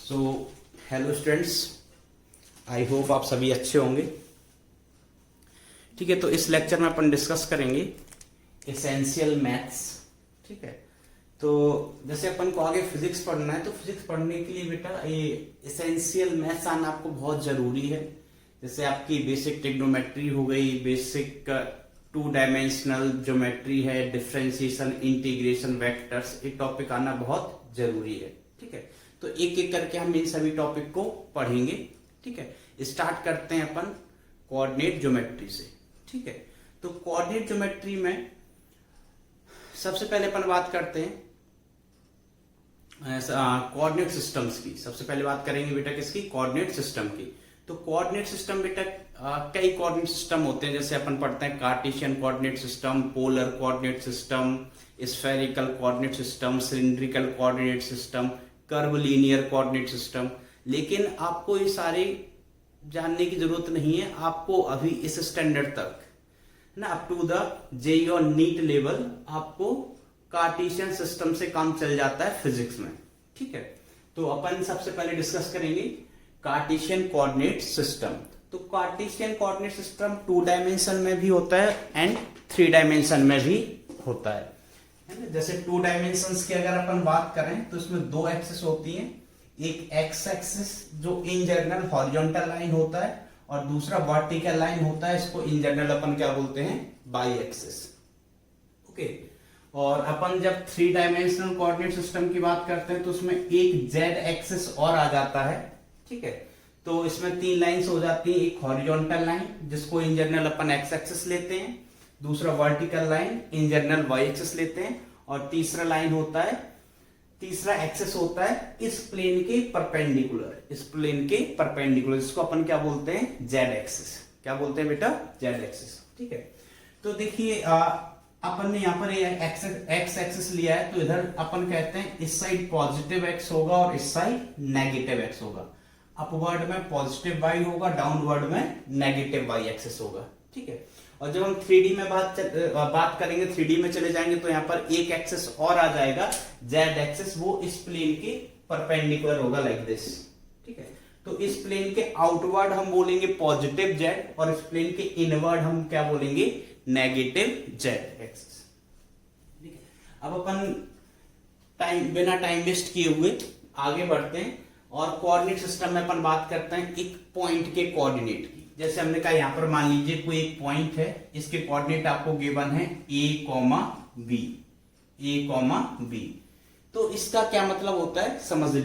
So hello students, I hope आप सभी अच्छे होंगे। ठीक है, तो इस लेक्चर में अपन डिस्कस करेंगे एसेंशियल मैथ्स। ठीक है, तो जैसे अपन को आगे फिजिक्स पढ़ना है तो फिजिक्स पढ़ने के लिए बेटा ये एसेंशियल मैथ्स आना आपको बहुत जरूरी है। जैसे आपकी बेसिक ट्रिग्नोमेट्री हो गई, बेसिक 2 डायमेंशनल ज्योमेट्री है, डिफरेंशिएशन, इंटीग्रेशन, वेक्टर्स, ये टॉपिक आना बहुत जरूरी है। ठीक है, तो एक एक करके हम इन सभी टॉपिक को पढ़ेंगे। ठीक है, स्टार्ट करते हैं अपन कोऑर्डिनेट ज्योमेट्री से। ठीक है, तो कोऑर्डिनेट ज्योमेट्री में सबसे पहले अपन बात करते हैं कोऑर्डिनेट सिस्टम्स की। सबसे पहले बात करेंगे बेटा किसकी? कोऑर्डिनेट सिस्टम की। तो कोऑर्डिनेट सिस्टम बेटा कई कोऑर्डिनेट सिस्टम होते हैं। जैसे अपन पढ़ते हैं Cartesian coordinate system, polar coordinate system, spherical coordinate system, cylindrical coordinate system, curve linear coordinate system. लेकिन आपको ये सारे जानने की जरूरत नहीं है। आपको अभी इस स्टैंडर्ड तक ना, अप टू द जेईई और नीट लेवल, आपको कार्टेशियन सिस्टम से काम चल जाता है फिजिक्स में। ठीक है, तो अपन सबसे पहले डिस्कस करेंगे कार्टेशियन कोऑर्डिनेट सिस्टम। तो कार्टेशियन कोऑर्डिनेट सिस्टम 2 डायमेंशन में भी होता है एंड 3 डायमेंशन में भी होता है ना। जैसे 2 डायमेंशंस की अगर अपन बात करें तो इसमें 2 एक्सिस होती हैं। एक एक्स एक्सिस जो इन जनरल हॉरिजॉन्टल लाइन होता है और दूसरा वर्टिकल लाइन होता है। इसको इन जनरल अपन क्या बोलते हैं? By axis. ओके, और अपन जब 3 डायमेंशनल कोऑर्डिनेट सिस्टम की बात करते हैं तो उसमें एक जेड एक्सिस और आ जाता है। ठीक है, तो इसमें 3 लाइंस हो जाती है। एक हॉरिजॉन्टल लाइन जिसको इन जनरल अपन एक्स एक्सिस लेते हैं, दूसरा vertical line in general Y axis लेते हैं, और तीसरा लाइन होता है, तीसरा एक्सिस होता है इस प्लेन के परपेंडिकुलर, इस प्लेन के परपेंडिकुलर, जिसको अपन क्या बोलते हैं? Z axis. क्या बोलते हैं बेटा? Z axis. ठीक है, तो देखिए अपन ने यहाँ पर एक्स एक्सिस लिया है, तो इधर अपन कहते हैं इस साइड पॉजिटिव एक्स होगा और इस साइड नेगेटिव एक्स होगा। अपवर्ड में पॉजिटिव वाई होगा, डाउनवर्ड में नेगेटिव वाई एक्सिस होगा। ठीक है, और जब हम 3D में बात करेंगे, 3D में चले जाएंगे तो यहाँ पर एक एक्सिस और आ जाएगा, जेड एक्सिस, वो इस प्लेन के परपेंडिकुलर होगा, लाइक दिस। ठीक है, तो इस प्लेन के आउटवर्ड हम बोलेंगे पॉजिटिव जेड और इस प्लेन के इनवर्ड हम क्या बोलेंगे? Negative Z axis. ठीक है, अब अपन बिना टाइम वेस्ट किए हुए आगे बढ़ते हैं और कोऑर्डिनेट सिस्टम में अपन बात करते हैं एक पॉइंट के कोऑर्डिनेट की। जैसे हमने कहा यहाँ पर मान लीजिए कोई एक पॉइंट है, इसके कोऑर्डिनेट आपको गिवन है a, b, a, b। तो इसका क्या मतलब होता है समझ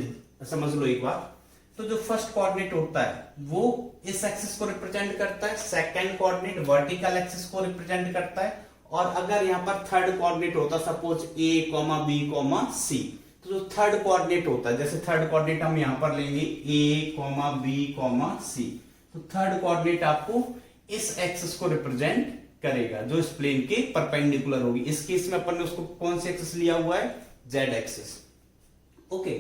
लो एक बार। तो जो फर्स्ट कोऑर्डिनेट होता है वो इस एक्सिस को रिप्रेजेंट करता है, सेकंड कोऑर्डिनेट वर्टिकल एक्सिस को रिप्रेजेंट करता है, और अगर यहाँ पर थर्ड कोऑर्डिनेट होता है सपोज a, b, c, तो जो थर्ड कोऑर्डिनेट होता है, जैसे थर्ड कोऑर्डिनेट हम यहाँ पर लेंगे a, b, c, तो थर्ड कोऑर्डिनेट आपको इस एक्सिस को रिप्रेजेंट करेगा जो इस प्लेन के परपेंडिकुलर होगी। इस केस में अपन ने उसको कौन सी एक्सिस लिया हुआ है? Z axis. ओके,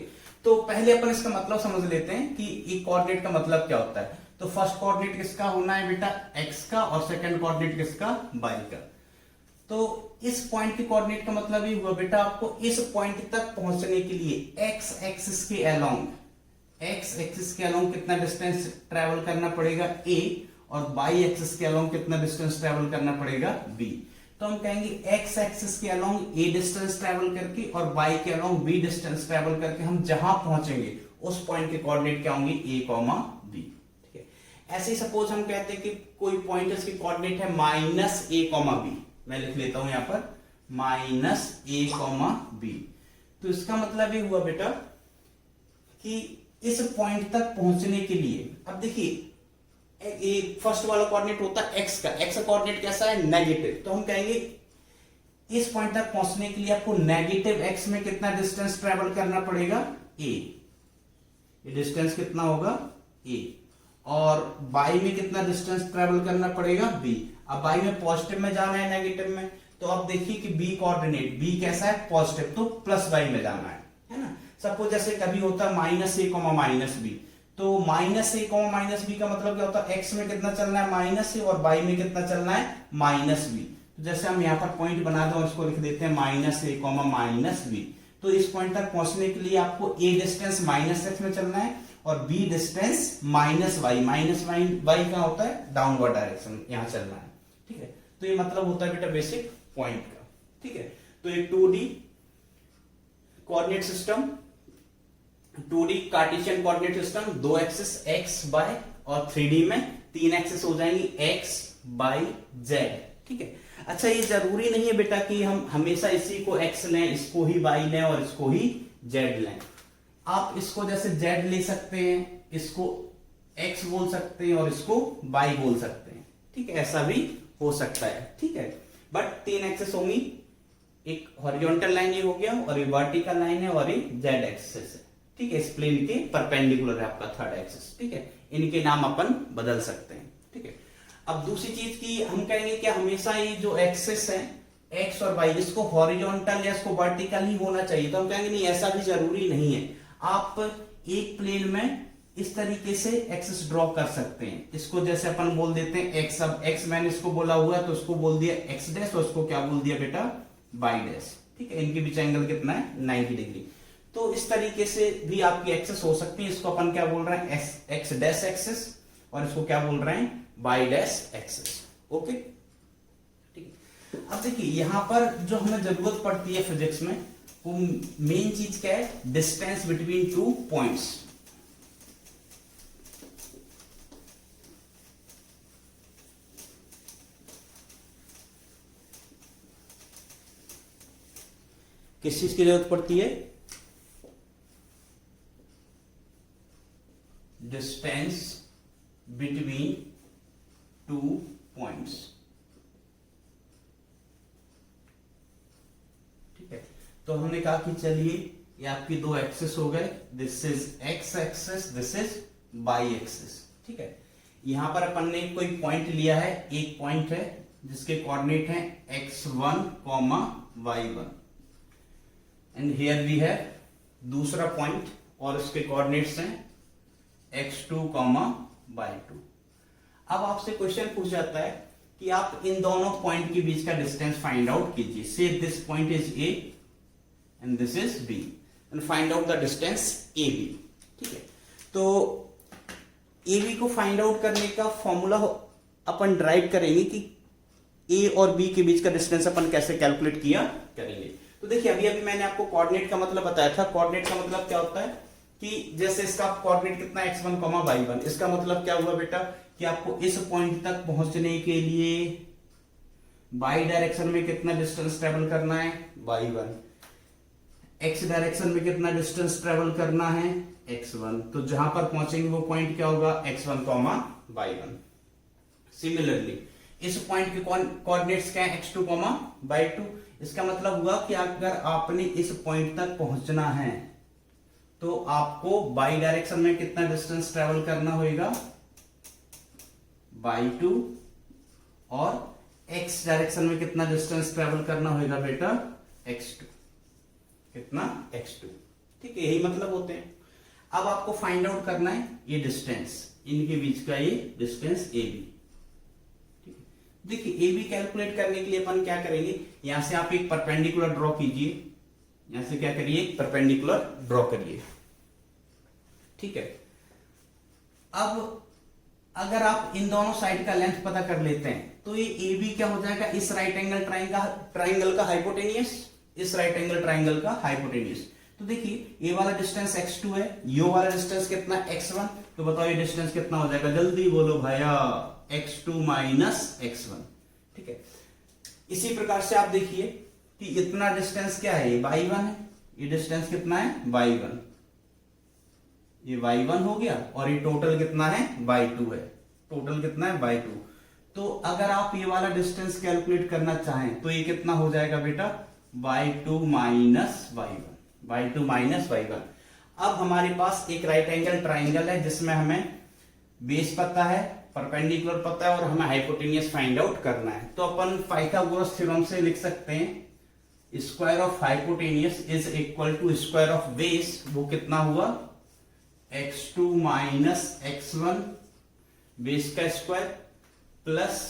तो पहले अपन इसका मतलब समझ लेते हैं कि ये कोऑर्डिनेट का मतलब क्या होता है। तो फर्स्ट कोऑर्डिनेट किसका होना है बेटा? एक्स का, और सेकंड कोऑर्डिनेट किसका? वाई का। तो इस पॉइंट के कोऑर्डिनेट का मतलब ये हुआ बेटा, आपको इस पॉइंट तक पहुंचने के लिए एक्स एक्सिस के अलोंग कितना डिस्टेंस ट्रेवल करना पड़ेगा? a, और बाई एक्सिस के अलोंग कितना डिस्टेंस ट्रेवल करना पड़ेगा? b। तो हम कहेंगे एक्स एक्सिस के अलोंग a डिस्टेंस ट्रेवल करके और बाई के अलोंग b डिस्टेंस ट्रेवल करके हम जहां पहुंचेंगे उस पॉइंट के कोऑर्डिनेट क्या होंगे? a, b। ठीक है, ऐसे ही सपोज हम कहते हैं कि कोई पॉइंट इसकी कोऑर्डिनेट है -a, b। मैं लिख लेता हूं यहां पर -a, b। तो इसका मतलब ये हुआ बेटा कि इस पॉइंट तक पहुंचने के लिए, अब देखिए फर्स्ट वाला कोऑर्डिनेट होता है एक्स का, एक्स का कोऑर्डिनेट कैसा है? नेगेटिव। तो हम कहेंगे इस पॉइंट तक पहुंचने के लिए आपको नेगेटिव एक्स में कितना डिस्टेंस ट्रेवल करना पड़ेगा? a। ये डिस्टेंस कितना होगा? a। और बाई में कितना डिस्टेंस ट्रेवल करना पड़ेगा? b। अब बाई में पॉजिटिव में जाना है, नेगेटिव में, तो अब देखिए कि b कोऑर्डिनेट, b कैसा है? पॉजिटिव, तो प्लस बाई में जाना है ना। सपोज जैसे कभी होता है -a, -b, तो -a, -b का मतलब क्या होता है? x में कितना चलना है? -a, और y में कितना चलना है? -b। तो जैसे हम यहाँ पर पॉइंट बना दो, इसको लिख देते हैं -a, -b। तो इस पॉइंट तक पहुंचने के लिए आपको a डिस्टेंस -x में चलना है और b डिस्टेंस -y। -y क्या होता है, डाउनवर्ड डायरेक्शन, यहां चलना है। ठीक है, तो ये मतलब होता है बेटा बेसिक पॉइंट का। ठीक है, तो एक 2D coordinate system, 2D Cartesian coordinate system, 2 axis x y और 3D में 3 एक्सिस हो जाएंगी x y z। ठीक है, अच्छा ये जरूरी नहीं है बेटा कि हम हमेशा इसी को x लें, इसको ही y लें और इसको ही z लें। आप इसको जैसे z ले सकते हैं, इसको x बोल सकते हैं और इसको y बोल सकते हैं। ठीक है, ऐसा भी हो सकता है। ठीक है, बट 3 एक्सिस होंगी, एक हॉरिजॉन्टल लाइन ये हो गया और ये वर्टिकल लाइन है और ये z एक्सिस है। ठीक है, इस प्लेन के परपेंडिकुलर है आपका थर्ड एक्सिस। ठीक है, इनके नाम अपन बदल सकते हैं। ठीक है, अब दूसरी चीज की हम कहेंगे कि हमेशा ये जो एक्सिस है x और y, इसको हॉरिजॉन्टल या इसको वर्टिकल ही होना चाहिए। तो हम कहेंगे नहीं, ऐसा भी जरूरी नहीं है। आप एक प्लेन में इस तरीके से एक्सिस ड्रॉ कर सकते हैं। इसको जैसे अपन बोल देते हैं x, अब x मैंने इसको बोला हुआ है तो इसको बोल दिया x डैश और इसको क्या बोल दिया बेटा y डैश। ठीक है, इनके बीच एंगल कितना है, 90 डिग्री। तो इस तरीके से भी आपकी एक्सिस हो सकती है। इसको अपन क्या बोल रहे हैं, x डैश एक्सिस, और इसको क्या बोल रहे हैं, y डैश एक्सिस। ओके, ठीक है। अब देखिए यहां पर जो हमें जरूरत पड़ती है फिजिक्स में, वो मेन चीज क्या है, डिस्टेंस बिटवीन 2 पॉइंट्स। किस चीज की जरूरत पड़ती है, डिस्टेंस बिटवीन 2 पॉइंट्स। ठीक है, तो हमने कहा कि चलिए ये आपकी 2 एक्सिस हो गए, this is x axis, this is y axis. ठीक है, यहां पर अपन ने कोई पॉइंट लिया है, एक पॉइंट है जिसके कोऑर्डिनेट है x1, y1, and here we have दूसरा पॉइंट और इसके कोऑर्डिनेट्स हैं x2, y2। अब आपसे क्वेश्चन पूछ जाता है कि आप इन दोनों पॉइंट के बीच का डिस्टेंस फाइंड आउट कीजिए। से this point is a and this is b, and find out the distance AB। ठीक है, तो AB को फाइंड आउट करने का फॉर्मूला अपन ड्राइव करेंगे कि A और B के बीच का डिस्टेंस अपन कैसे कैलकुलेट किया करेंगे। तो देखिए अभी अभी मैंने आपको कोऑर्डिनेट का मतलब बताया था। कोऑर्डिनेट का मतलब क्या होता है कि जैसे इसका कोऑर्डिनेट कितना x1, y1, इसका मतलब क्या हुआ बेटा कि आपको इस पॉइंट तक पहुंचने के लिए y डायरेक्शन में कितना डिस्टेंस ट्रेवल करना है, y1, x डायरेक्शन में कितना डिस्टेंस ट्रेवल करना है, x1। तो जहां पर पहुंचेंगे वो पॉइंट क्या होगा, x1, y1। सिमिलरली इस पॉइंट के कोऑर्डिनेट्स क्या है, x2, y2। इसका मतलब हुआ कि अगर आपने इस पॉइंट तक पहुंचना है तो आपको y डायरेक्शन में कितना डिस्टेंस ट्रेवल करना होगा, y2, और x डायरेक्शन में कितना डिस्टेंस ट्रेवल करना होगा बेटा, x2। कितना, x2। ठीक है, यही मतलब होते हैं। अब आपको फाइंड आउट करना है ये डिस्टेंस, इनके बीच का ये डिस्टेंस AB। देखिए AB कैलकुलेट करने के लिए अपन क्या करेंगे, यहां से आप एक परपेंडिकुलर ड्रॉ कीजिए, यहां से क्या करिए, एक परपेंडिकुलर ड्रॉ करिए। ठीक है, अब अगर आप इन दोनों साइड का लेंथ पता कर लेते हैं तो ये AB क्या हो जाएगा, इस राइट एंगल ट्राइंगल का हाइपोटेनियस, इस राइट एंगल ट्राइंगल का हाइपोटेनियस। तो देखिए ये वाला डिस्टेंस x2 है, यो वाला डिस्टेंस कितना x1। तो बताओ ये डिस्टेंस कितना हो जाएगा, जल्दी बोलो भैया, x2 माइनस x1। ठीक है, इसी प्रकार से आप देखिए कि इतना डिस्टेंस क्या है, ये y1 है, ये डिस्टेंस कितना है, y1, ये y1 हो गया, और ये टोटल कितना है, y2 है, टोटल कितना है, y2। तो अगर आप ये वाला डिस्टेंस कैलकुलेट करना चाहें तो ये कितना हो जाएगा बेटा, y2 minus y1, y2 minus y1। अब हमारे पास एक राइट एंगल ट्राइंगल है जिसमें हमें बेस पता है, परपेंडिकुलर पता है, और हमें हाइपोटेनियस फाइंड आउट करना है। तो अपन पाइथागोरस थ्योरम से लिख सकते हैं, square of hypotenuse is equal to square of base. वो कितना हुआ, x2 माइनस x1 बेस का स्क्वायर, प्लस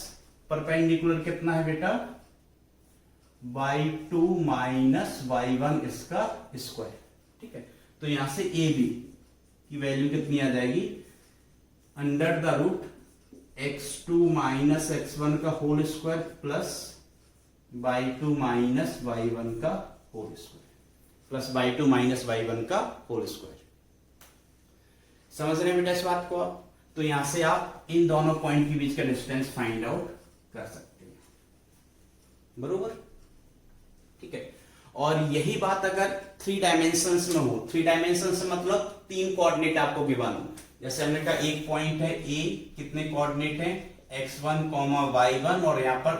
परपेंडिकुलर कितना है बेटा, y2 माइनस y1 इसका स्क्वायर। ठीक है, तो यहां से ए बी की वैल्यू कितनी आ जाएगी, under the root x2 minus x1 का whole square plus y2 minus y1 का whole square, plus y2 minus y1 का होल स्क्वायर। समझ रहे हैं बेटा इस बात को आप? तो यहां से आप इन दोनों पॉइंट के बीच का डिस्टेंस फाइंड आउट कर सकते हैं, बरोबर। ठीक है, और यही बात अगर 3 डायमेंशंस में हो, 3 डायमेंशंस से मतलब 3 कोऑर्डिनेट आपको गिवन हो। जैसे हमने कहा एक पॉइंट है ए, कितने कोऑर्डिनेट हैं, x1, y1, और यहां पर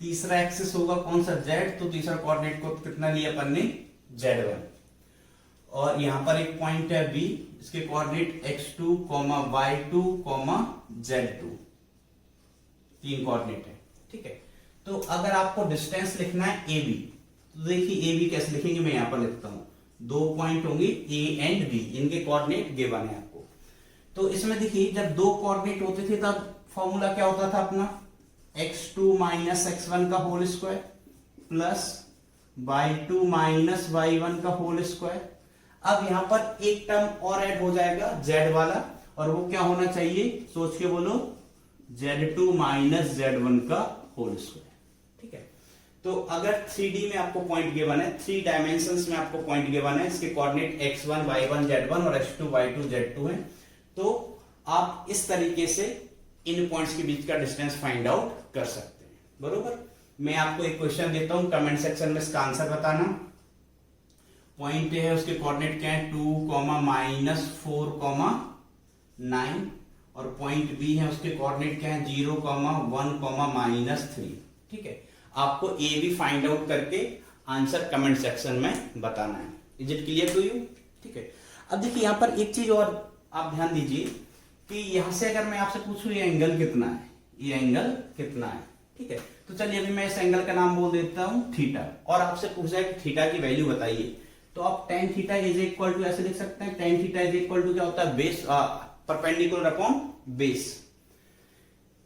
तीसरा एक्सिस होगा कौन सा, z, तो तीसरा कोऑर्डिनेट को कितना लिया अपन ने, z1। और यहां पर एक पॉइंट है बी, इसके coordinate x2, y2, z2, 3 coordinate है। ठीक है, तो अगर आपको डिस्टेंस लिखना है ए बी, तो देखिए ए बी कैसे लिखेंगे, मैं यहां पर लिखता हूं, 2 पॉइंट होंगे ए एंड बी, इनके कोऑर्डिनेट गिवन है आपको। तो इसमें देखिए जब 2 कोऑर्डिनेट होते थे तब फॉर्मूला क्या होता था अपना, x2 माइनस x1 का whole square plus y2 minus y1 का होल स्क्वायर। अब यहां पर एक टर्म और ऐड हो जाएगा z वाला, और वो क्या होना चाहिए, सोच के बोलो, z2 माइनस z1 का होल स्क्वायर। ठीक है, तो अगर 3D में आपको पॉइंट गिवन है, 3 डायमेंशंस में आपको पॉइंट गिवन है, इसके कोऑर्डिनेट x1 y1 z1 और x2 y2 z2 है, तो आप इस तरीके से इन पॉइंट्स के बीच का डिस्टेंस फाइंड आउट कर सकते हैं, बरोबर। मैं आपको एक क्वेश्चन देता हूं, कमेंट सेक्शन में इसका आंसर बताना। पॉइंट है उसके कोऑर्डिनेट क्या है, 2, माइनस 4, 9, और पॉइंट बी है उसके कोऑर्डिनेट क्या है, 0, 1, माइनस 3। ठीक है, आपको ए बी फाइंड आउट करके आंसर कमेंट सेक्शन में बताना है। Is it clear to you? ठीक है, अब देखिए यहां पर एक चीज और आप ध्यान दीजिए कि यहां से अगर मैं आपसे पूछूं ये एंगल कितना है, ये एंगल कितना है। ठीक है, तो चलिए अभी मैं इस एंगल का नाम बोल देता हूं थीटा, और आपसे पूछा है कि थीटा की वैल्यू बताइए, तो आप tan theta is equal to ऐसे लिख सकते हैं, tan theta is equal to क्या होता है, बेस परपेंडिकुलर अपॉन बेस।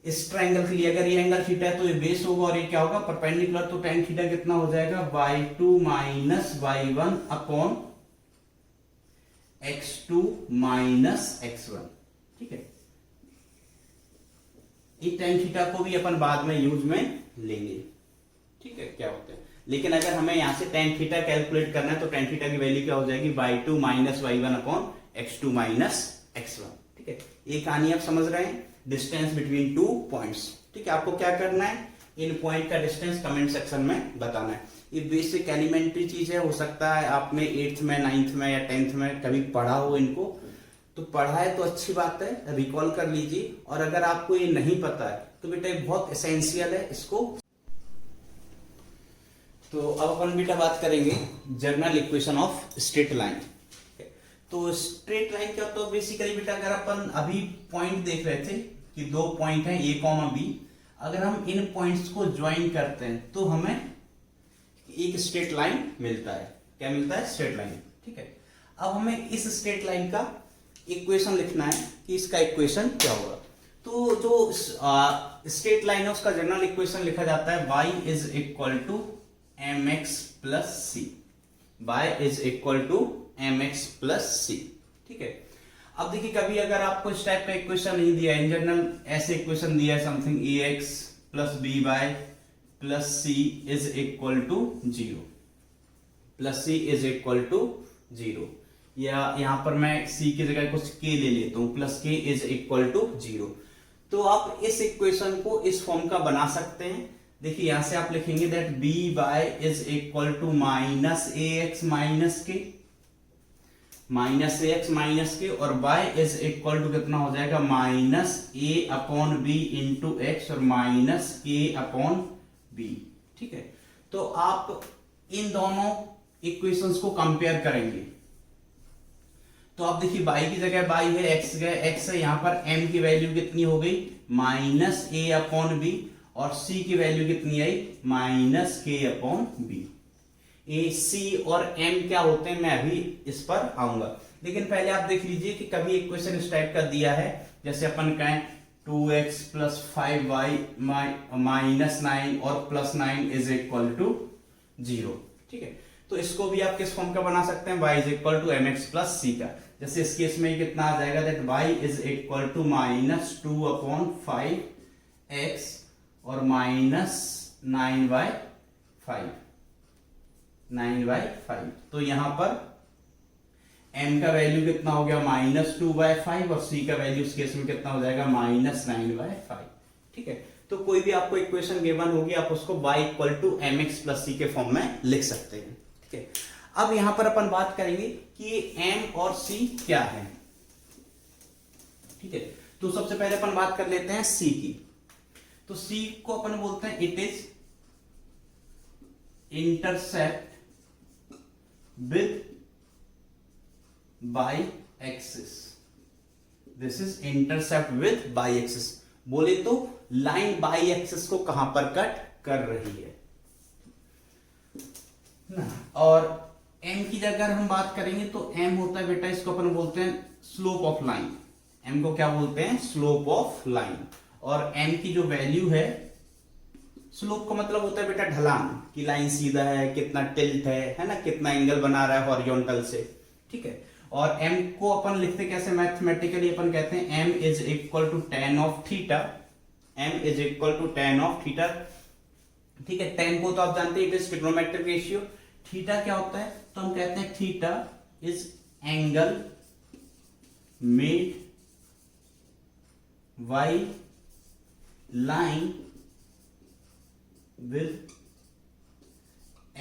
इस ट्रायंगल के लिए अगर ये एंगल थीटा है तो ये बेस होगा, और ये क्या होगा, परपेंडिकुलर, तो tan थीटा कितना हो जाएगा, y2 minus y1 upon x2 minus x1। ठीक है, ये tan थीटा को भी अपन बाद में यूज में लेंगे। ठीक है, क्या होता है, लेकिन अगर हमें यहां से tan थीटा कैलकुलेट करना है तो tan थीटा की वैल्यू क्या हो जाएगी, y2 minus y1 upon x2 minus x1। ठीक है, ये कहानी आप समझ रहे हैं, डिस्टेंस बिटवीन 2 पॉइंट्स। ठीक है, आपको क्या करना है, इन पॉइंट का डिस्टेंस कमेंट सेक्शन में बताना है। ये बेसिक एलिमेंट्री चीज है, हो सकता है आपने 8th में, 9th में या 10th में कभी पढ़ा हो इनको, तो पढ़ा है तो अच्छी बात है, रिकॉल कर लीजिए, और अगर आपको ये नहीं पता है तो बेटा ये बहुत एसेंशियल है इसको। तो अब अपन बेटा बात करेंगे general equation of straight line. तो स्ट्रेट लाइन क्या, तो बेसिकली बेटा अगर अपन अभी पॉइंट देख रहे थे कि 2 पॉइंट हैं ए कॉमा बी, अगर हम इन पॉइंट्स को ज्वाइन करते हैं तो हमें एक स्ट्रेट लाइन मिलता है। क्या मिलता है, स्ट्रेट लाइन। ठीक है, अब हमें इस स्ट्रेट लाइन का इक्वेशन लिखना है कि इसका इक्वेशन क्या होगा। तो जो स्ट्रेट लाइन है उसका जनरल इक्वेशन लिखा जाता है y is equal to mx plus C, y is equal to mx plus C. ठीक है, अब देखिए कभी अगर आपको इस टाइप का इक्वेशन नहीं दिया है, इन जनरल ऐसे इक्वेशन दिया है something ax plus by plus C is equal to 0, plus C is equal to 0, या यहां पर मैं c की जगह कुछ k ले लेता हूं, plus k is equal to 0। तो आप इस इक्वेशन को इस फॉर्म का बना सकते हैं। देखिए यहां से आप लिखेंगे that B by is equal to minus A X minus K, minus A X minus K, और बाय इज इक्वल टू कितना हो जाएगा, minus A upon B into X और माइनस के अपॉन बी। ठीक है, तो आप इन दोनों इक्वेशंस को कंपेयर करेंगे। तो आप देखिए y की जगह y है, x की जगह x है, यहां पर m की वैल्यू कितनी हो गई, माइनस ए अपॉन बी, और c की वैल्यू कितनी आई, माइनस के अपॉन बी। ए सी और m क्या होते हैं मैं अभी इस पर आऊंगा, लेकिन पहले आप देख लीजिए कि कभी इक्वेशन इस टाइप का दिया है, जैसे अपन कहें 2x प्लस 5y माइनस 9 और प्लस 9 इज इक्वल टू 0। ठीक है, तो इसको भी आप किस फॉर्म का बना सकते हैं, y is equal to M X plus C का। जैसे इस केस में कितना आ जाएगा, that y is equal to -2/5x और -9/5। तो यहां पर m का वैल्यू कितना हो गया, -2/5 और c का वैल्यू इस केस में कितना हो जाएगा, -9/5। ठीक है, तो कोई भी आपको इक्वेशन गिवन होगी आप उसको y equal to M X plus C के फॉर्म में लिख सकते हैं। ठीक है, अब यहां पर अपन बात करेंगे कि m और c क्या है। ठीक है, तो सबसे पहले अपन बात कर लेते हैं c की। तो c को अपन बोलते हैं it is intercept with by axis. This is intercept with by axis. बोले तो लाइन बाई एक्सिस को कहां पर कट कर रही है ना। और m की जगह हम बात करेंगे तो m होता है बेटा, इसको अपन बोलते हैं स्लोप ऑफ लाइन। m को क्या बोलते हैं, स्लोप ऑफ लाइन। और m की जो वैल्यू है, स्लोप का मतलब होता है बेटा ढलान, कि लाइन सीधा है, कितना टिल्ट है ना, कितना एंगल बना रहा है हॉरिजॉन्टल से। ठीक है, और m को अपन लिखते कैसे मैथमेटिकली, अपन कहते हैं m is equal to tan of theta. m is equal to tan of theta. ठीक है, tan को तो आप जानते हैं it is trigonometric ratio. Theta क्या होता है, तो हम कहते हैं theta is angle made by line with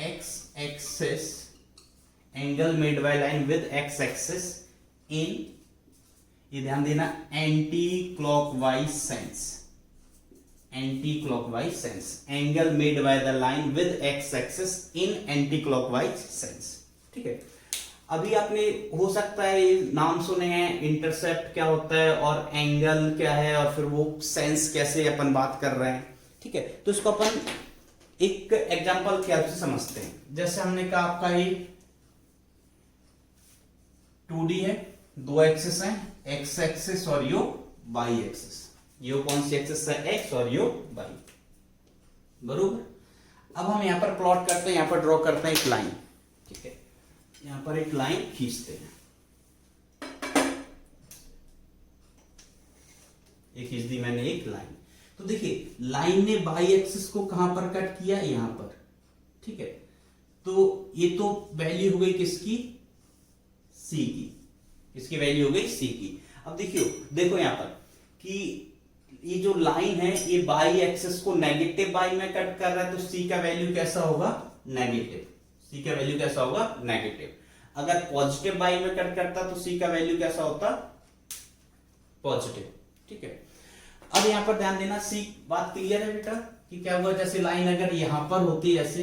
x axis, angle made by line with x axis in, ये ध्यान देना, anti clockwise sense. Anti clockwise sense, angle made by the line with x axis in anti clockwise sense. ठीक है, अभी आपने हो सकता है नाम सुने हैं, इंटरसेप्ट क्या होता है और एंगल क्या है और फिर वो सेंस कैसे अपन बात कर रहे हैं। ठीक है, तो इसको अपन एक एग्जांपल के हेल्प से समझते हैं। जैसे हमने कहा आपका ये 2D है, दो एक्सिस है, x एक्सिस और यो y एक्सिस। यो कौन सी एक्सिस है, x और यो y, बरोबर। अब हम यहां पर प्लॉट करते हैं, यहां पर ड्रॉ करते हैं एक लाइन। ठीक है, यहां पर एक लाइन खींचते हैं, ये खींच दी मैंने एक लाइन। तो देखिए लाइन ने बाई एक्सिस को कहां पर कट किया, यहां पर। ठीक है, तो ये तो वैल्यू हो गई किसकी, c की। इसकी वैल्यू हो गई c की। अब देखो यहां पर कि ये जो लाइन है ये बाई एक्सिस को नेगेटिव बाई में कट कर रहा है, तो c का वैल्यू कैसा होगा, नेगेटिव। c का वैल्यू कैसा होगा, नेगेटिव। अगर पॉजिटिव बाई में कट करता तो c का वैल्यू कैसा होता, पॉजिटिव। ठीक है, अब यहां पर ध्यान देना, c बात क्लियर है बेटा कि क्या हुआ, जैसे लाइन अगर यहां पर होती है ऐसे,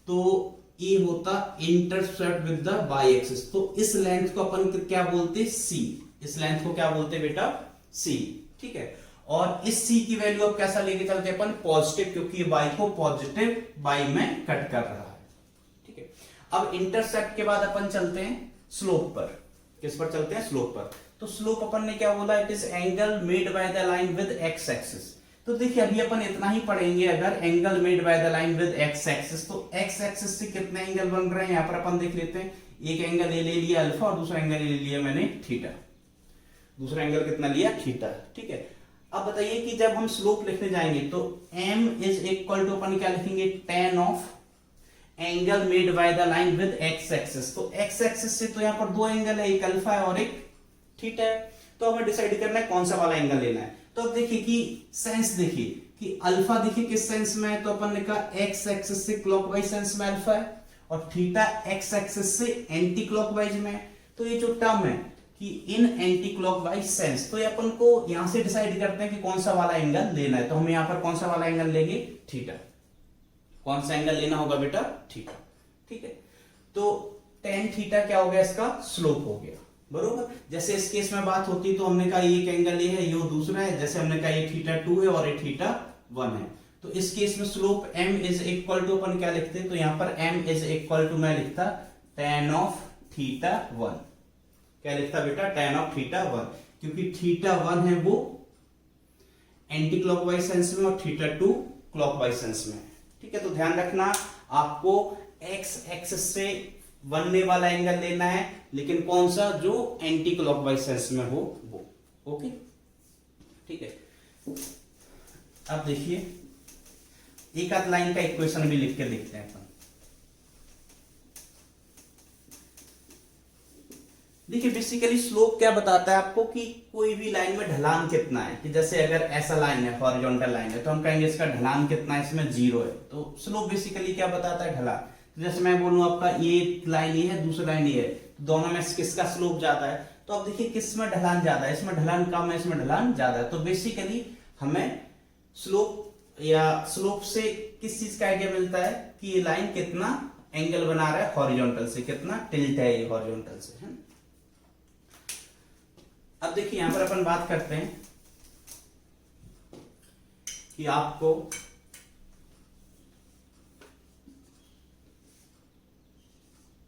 तो ये होता intercept with the by axis. तो इस लेंथ को अपन क्या बोलते, c। इस लेंथ को क्या बोलते बेटा, c। ठीक है, और इस c की वैल्यू अब कैसा लेके चलते अपन, पॉजिटिव, क्योंकि ये y को पॉजिटिव बाई में कट कर रहा है। ठीक है, अब इंटरसेप्ट के बाद अपन चलते हैं स्लोप पर। किस पर चलते हैं, स्लोप पर। तो स्लोप अपन ने क्या बोला, it is angle made by the line with x axis. तो देखिए अभी अपन इतना ही पढ़ेंगे, अगर angle made by the line with x axis, तो x एक्सिस से कितने एंगल बन रहे हैं यहां पर अपन देख लेते हैं। एक एंगल ले लिया अल्फा और दूसरा एंगल ले लिया मैंने थीटा। दूसरा एंगल कितना लिया, थीटा। ठीक है, अब बताइए कि जब हम स्लोप लिखने जाएंगे तो m इज इक्वल टू अपन क्या लिखेंगे, tan of angle made by the line with x axis. तो x एक्सिस से तो यहां पर दो एंगल है, एक अल्फा है और एक थीटा है। तो हमें डिसाइड करना है कौन सा वाला एंगल लेना है। तो अब देखिए कि सेंस देखिए कि अल्फा देखिए किस सेंस में है, तो अपन ने कहा x एक्सिस से क्लॉकवाइज सेंस में अल्फा है और थीटा x एक्सिस से एंटी क्लॉकवाइज में है। तो ये जो टर्म है कि इन एंटी क्लॉकवाइज सेंस, तो ये अपन को यहां से डिसाइड करते हैं कि कौन सा वाला एंगल लेना है। तो हम यहां पर कौन सा वाला एंगल लेंगे, थीटा। कौन सा एंगल लेना होगा बेटा, थीटा। ठीक है, तो tan थीटा क्या हो गया, इसका स्लोप हो गया, बरोबर। जैसे इस केस में बात होती तो हमने कहा एक एंगल ये है, ये दूसरा है। जैसे हमने कहा ये थीटा 2 है और ये थीटा 1 है। तो इस केस में slope m is equal to अपन क्या लिखते हैं, तो यहां पर m इज इक्वल टू मैं लिखता tan ऑफ थीटा 1। क्या लिखता बेटा, tan ऑफ थीटा 1, क्योंकि थीटा 1 है वो एंटी क्लॉकवाइज सेंस में और थीटा 2 क्लॉकवाइज सेंस में। ठीक है, तो ध्यान रखना आपको एक्स एक्सिस से बनने वाला एंगल लेना है, लेकिन कौन सा, जो एंटी क्लॉकवाइज सेंस में हो वो। ओके, ठीक है। अब देखिए एक आध लाइन का इक्वेशन भी लिख के देखते हैं अपन। देखिए बेसिकली स्लोप क्या बताता है आपको कि कोई भी लाइन में ढलान कितना है, कि जैसे अगर ऐसा लाइन है, हॉरिजॉन्टल लाइन है, तो हम कहेंगे इसका ढलान कितना है, इसमें 0 है। तो स्लोप बेसिकली क्या बताता है, ढलान। तो जैसे मैं बोलूं आपका ये लाइन ये है, दूसरी लाइन ये है, तो दोनों में किसका स्लोप ज्यादा है, तो अब देखिए किस में ढलान ज्यादा है, इसमें ढलान कम है, इसमें ढलान ज्यादा है। तो बेसिकली हमें स्लोप या स्लोप से किस चीज का आइडिया मिलता है कि ये लाइन कितना एंगल बना रहा है हॉरिजॉन्टल से, कितना टिल्ट है ये हॉरिजॉन्टल से, है। अब देखिए यहां पर अपन बात करते हैं कि आपको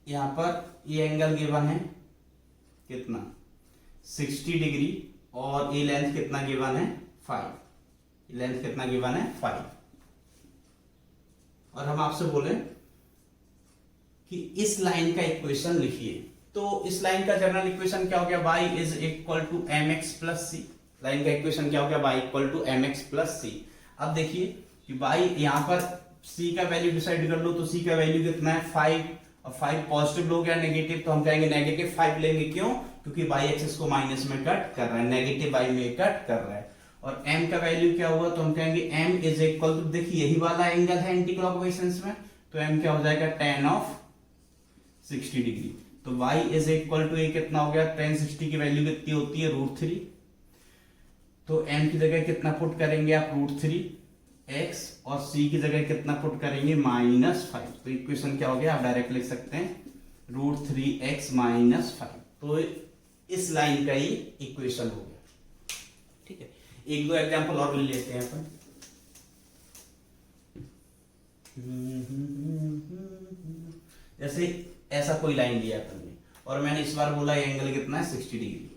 यहां पर ये एंगल गिवन है कितना 60 डिग्री, और ये लेंथ कितना गिवन है 5, लेंथ कितना गिवन है 5। और हम आपसे बोले कि इस लाइन का इक्वेशन लिखिए, तो इस लाइन का जनरल इक्वेशन क्या हो गया, y is equal to M X plus C. Line का इक्वेशन क्या हो गया, y equal to M X plus C. अब देखिए कि y यहां पर c का वैल्यू डिसाइड कर लो, तो c का वैल्यू कितना है 5, और 5 पॉजिटिव लोग या नेगेटिव, तो हम कहेंगे नेगेटिव 5 लेंगे। क्यों, क्योंकि y एक्सिस को माइनस में कट कर रहा है, नेगेटिव y में कट कर रहा है। और m का वैल्यू क्या हुआ, तो हम कहेंगे m इज इक्वल टू, देखिए यही वाला एंगल है एंटी क्लॉकवाइज सेंस में, तो m क्या हो जाएगा tan ऑफ 60 डिग्री। तो y इज इक्वल टू ये कितना हो गया, tan 60 की वैल्यू कितनी होती है √3, तो m की जगह कितना पुट करेंगे आप √3 x, और c की जगह कितना पुट करेंगे -5। तो इक्वेशन क्या हो गया, आप डायरेक्ट लिख सकते हैं √3x -5। तो इस लाइन का ही इक्वेशन हो गया। ठीक है, एक दो एग्जांपल और ले लेते हैं अपन। जैसे ऐसा कोई लाइन लिया अपन ने, और मैंने इस बार बोला ये एंगल कितना है 60 डिग्री,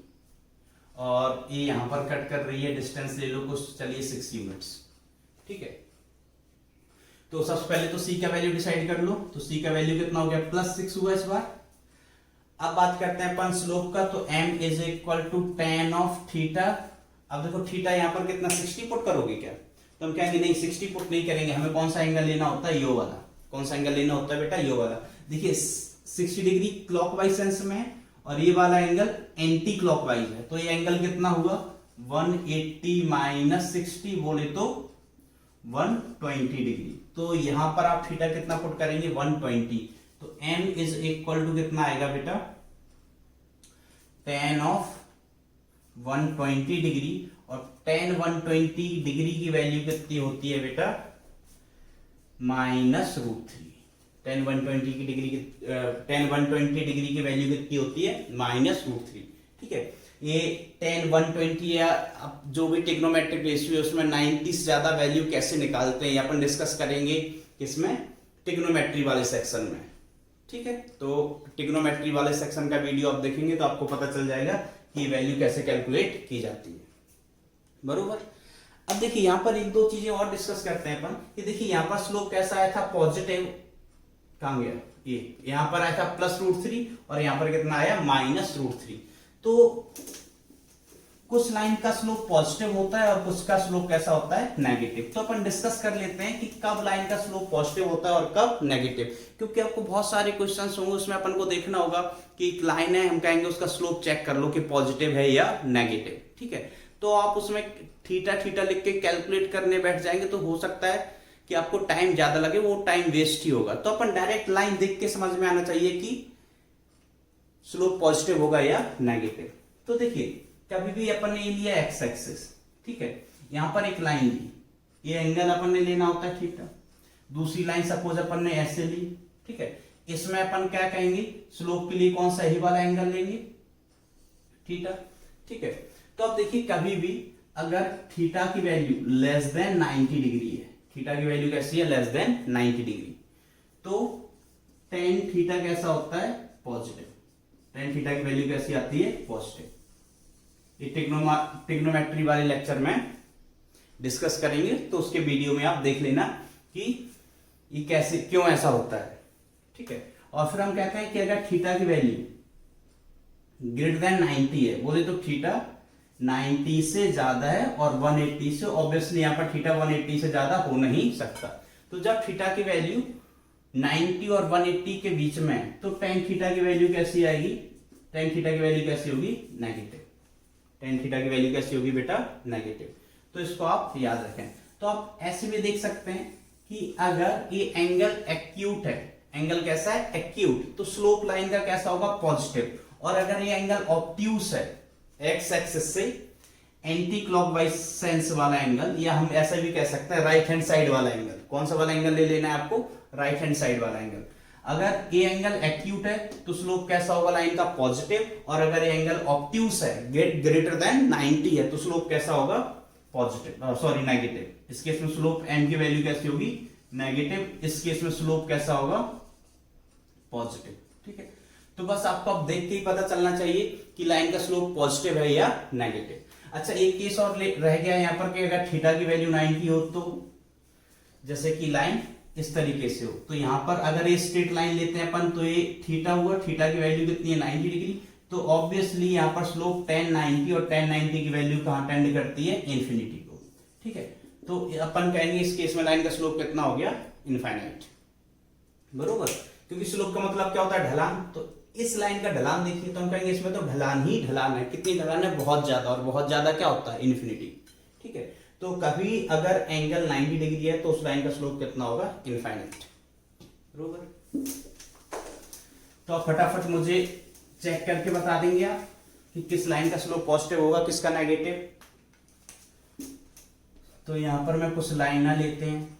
और ये यहां पर कट कर रही है, डिस्टेंस ले लो कुछ, चलिए 6 यूनिट्स। ठीक है, तो सबसे पहले तो c का वैल्यू डिसाइड कर लो, तो c का वैल्यू कितना हो गया +6 हुआ इस बार। अब बात करते हैं अपन स्लोप का, तो m is equal to tan of theta. अब देखो थीटा यहां पर कितना 60 पुट करोगे क्या, तो हम कहेंगे नहीं 60 पुट नहीं करेंगे, हमें कौन सा एंगल लेना होता है, यो वाला। कौन सा एंगल लेना होता है बेटा, यो वाला। देखिए 60 डिग्री क्लॉकवाइज सेंस में है, और ये वाला एंगल एंटी क्लॉकवाइज है, तो ये एंगल कितना हुआ 180 - 60, बोले तो 120 डिग्री। तो यहां पर आप थीटा कितना पुट करेंगे 120, तो m इज इक्वल टू कितना आएगा बेटा tan ऑफ 120 डिग्री, और tan 120 डिग्री की वैल्यू कितनी होती है बेटा -√3। tan 120 की डिग्री tan 120 डिग्री की वैल्यू कितनी होती है -√3। ठीक है, ये tan 120 या जो भी ट्रिग्नोमेट्रिक रेशियो है उसमें 90 से ज्यादा वैल्यू कैसे निकालते हैं, ये अपन डिस्कस करेंगे किसमें, ट्रिग्नोमेट्री वाले सेक्शन में। ठीक है, तो ट्रिग्नोमेट्री वाले सेक्शन का वीडियो आप देखेंगे तो आपको पता चल जाएगा कि वैल्यू कैसे कैलकुलेट की जाती है, बरोबर। अब देखिए यहां पर एक दो चीजें और डिस्कस करते हैं अपन, कि देखिए यहां पर स्लोप कैसा आया था, पॉजिटिव, कहां गया ये, यहां पर आया था +√3, और यहां पर कितना आया -√3। तो कुछ लाइन का स्लोप पॉजिटिव होता है और कुछ का स्लोप कैसा होता है, नेगेटिव। तो अपन डिस्कस कर लेते हैं कि कब लाइन का स्लोप पॉजिटिव होता है और कब नेगेटिव, क्योंकि आपको बहुत सारे क्वेश्चंस होंगे, उसमें अपन को देखना होगा कि एक लाइन है, हम कहेंगे उसका स्लोप चेक कर लो कि पॉजिटिव है या नेगेटिव। ठीक है, तो आप उसमें थीटा थीटा लिख के कैलकुलेट करने बैठ जाएंगे तो हो सकता है कि आपको टाइम ज्यादा लगे, वो टाइम वेस्ट ही होगा। तो अपन डायरेक्ट लाइन देख के समझ में आना चाहिए कि स्लोप पॉजिटिव होगा या नेगेटिव। तो देखिए कभी भी अपन ने लिया एक्स एक्सिस, ठीक है, यहां पर एक लाइन ली, ये एंगल अपन ने लेना होता है थीटा। दूसरी लाइन सपोज अपन ने ऐसे ली, ठीक है, इसमें अपन क्या कहेंगे, स्लोप के लिए कौन सा ही वाला एंगल लेंगे, थीटा। ठीक है, तो अब देखिए कभी भी अगर थीटा की वैल्यू लेस देन 90 डिग्री है, थीटा की वैल्यू कैसी है, लेस देन 90 डिग्री, तो tan थीटा कैसा होता है, पॉजिटिव। tan थीटा की वैल्यू कैसी आती है, पॉजिटिव। ये ट्रिग्नोमेट्री वाले लेक्चर में डिस्कस करेंगे, तो उसके वीडियो में आप देख लेना कि ये कैसे, क्यों ऐसा होता है। ठीक है। और फिर हम कहते हैं कि अगर थीटा की वैल्यू ग्रेटर देन 90 है, बोले तो थीटा 90 से ज्यादा है और 180 से, ऑब्वियसली यहाँ पर थीटा 180 से ज्यादा हो नहीं सकता। तो जब थीटा की वैल्यू 90 और 180 के बीच में है तो टेन थीटा की वैल्यू कैसी आएगी, टेन थीटा की वैल्यू कैसी होगी, नेगेटिव। टेन थीटा की वैल्यू कैसी होगी बेटा, नेगेटिव। तो इसको आप याद रखें। तो आप ऐसे भी देख सकते हैं कि अगर ये एंगल एक्यूट है, एंगल कैसा है, एक्यूट, तो स्लोप लाइन का कैसा होगा, पॉजिटिव। और अगर ये एंगल ऑब्ट्यूस है, एक्स एक्सिस से एंटी क्लॉकवाइज सेंस वाला एंगल, या हम ऐसा भी कह सकते हैं राइट हैंड साइड वाला एंगल। कौन सा वाला एंगल ले लेना है आपको, राइट हैंड साइड वाला एंगल। अगर ये एंगल एक्यूट है तो स्लोप कैसा होगा लाइन का, पॉजिटिव। और अगर ये एंगल ऑब्ट्यूस है, ग्रेटर देन 90 है, तो स्लोप कैसा होगा, पॉजिटिव, सॉरी नेगेटिव। इस केस में स्लोप एम की वैल्यू कैसी होगी, नेगेटिव। इस केस में स्लोप कैसा होगा, पॉजिटिव। ठीक है। तो बस आपको अब देख के ही पता चलना चाहिए कि लाइन का स्लोप पॉजिटिव है या नेगेटिव। अच्छा, एक केस और रह गया यहाँ पर कि अगर थीटा की वैल्यू 90 हो, तो जैसे कि लाइन इस तरीके से हो, तो यहां पर अगर ये स्ट्रेट लाइन लेते हैं अपन, तो ये थीटा हुआ, थीटा की वैल्यू कितनी है, 90 डिग्री। तो ऑब्वियसली यहां पर स्लोप tan 90, और tan 90 की वैल्यू कहां टेंड करती है, इन्फिनिटी को। ठीक है। तो अपन कहेंगे इस केस में लाइन का स्लोप कितना हो गया, इनफाइनाइट, बरोबर। क्योंकि स्लोप का मतलब क्या होता है, ढलान। तो इस लाइन का ढलान देखिए तो हम कहेंगे इसमें तो ढलान ही ढलान है। कितनी ढलान है, बहुत ज्यादा। और बहुत ज्यादा क्या होता है, इन्फिनिटी। ठीक है। तो कभी अगर एंगल 90 डिग्री है तो उस लाइन का स्लोप कितना होगा, इनफाइनाइट, बरोबर। तो आप फटाफट मुझे चेक करके बता देंगे आप कि किस लाइन का स्लोप पॉजिटिव होगा, किसका नेगेटिव। तो यहां पर मैं कुछ लाइन लेते हैं।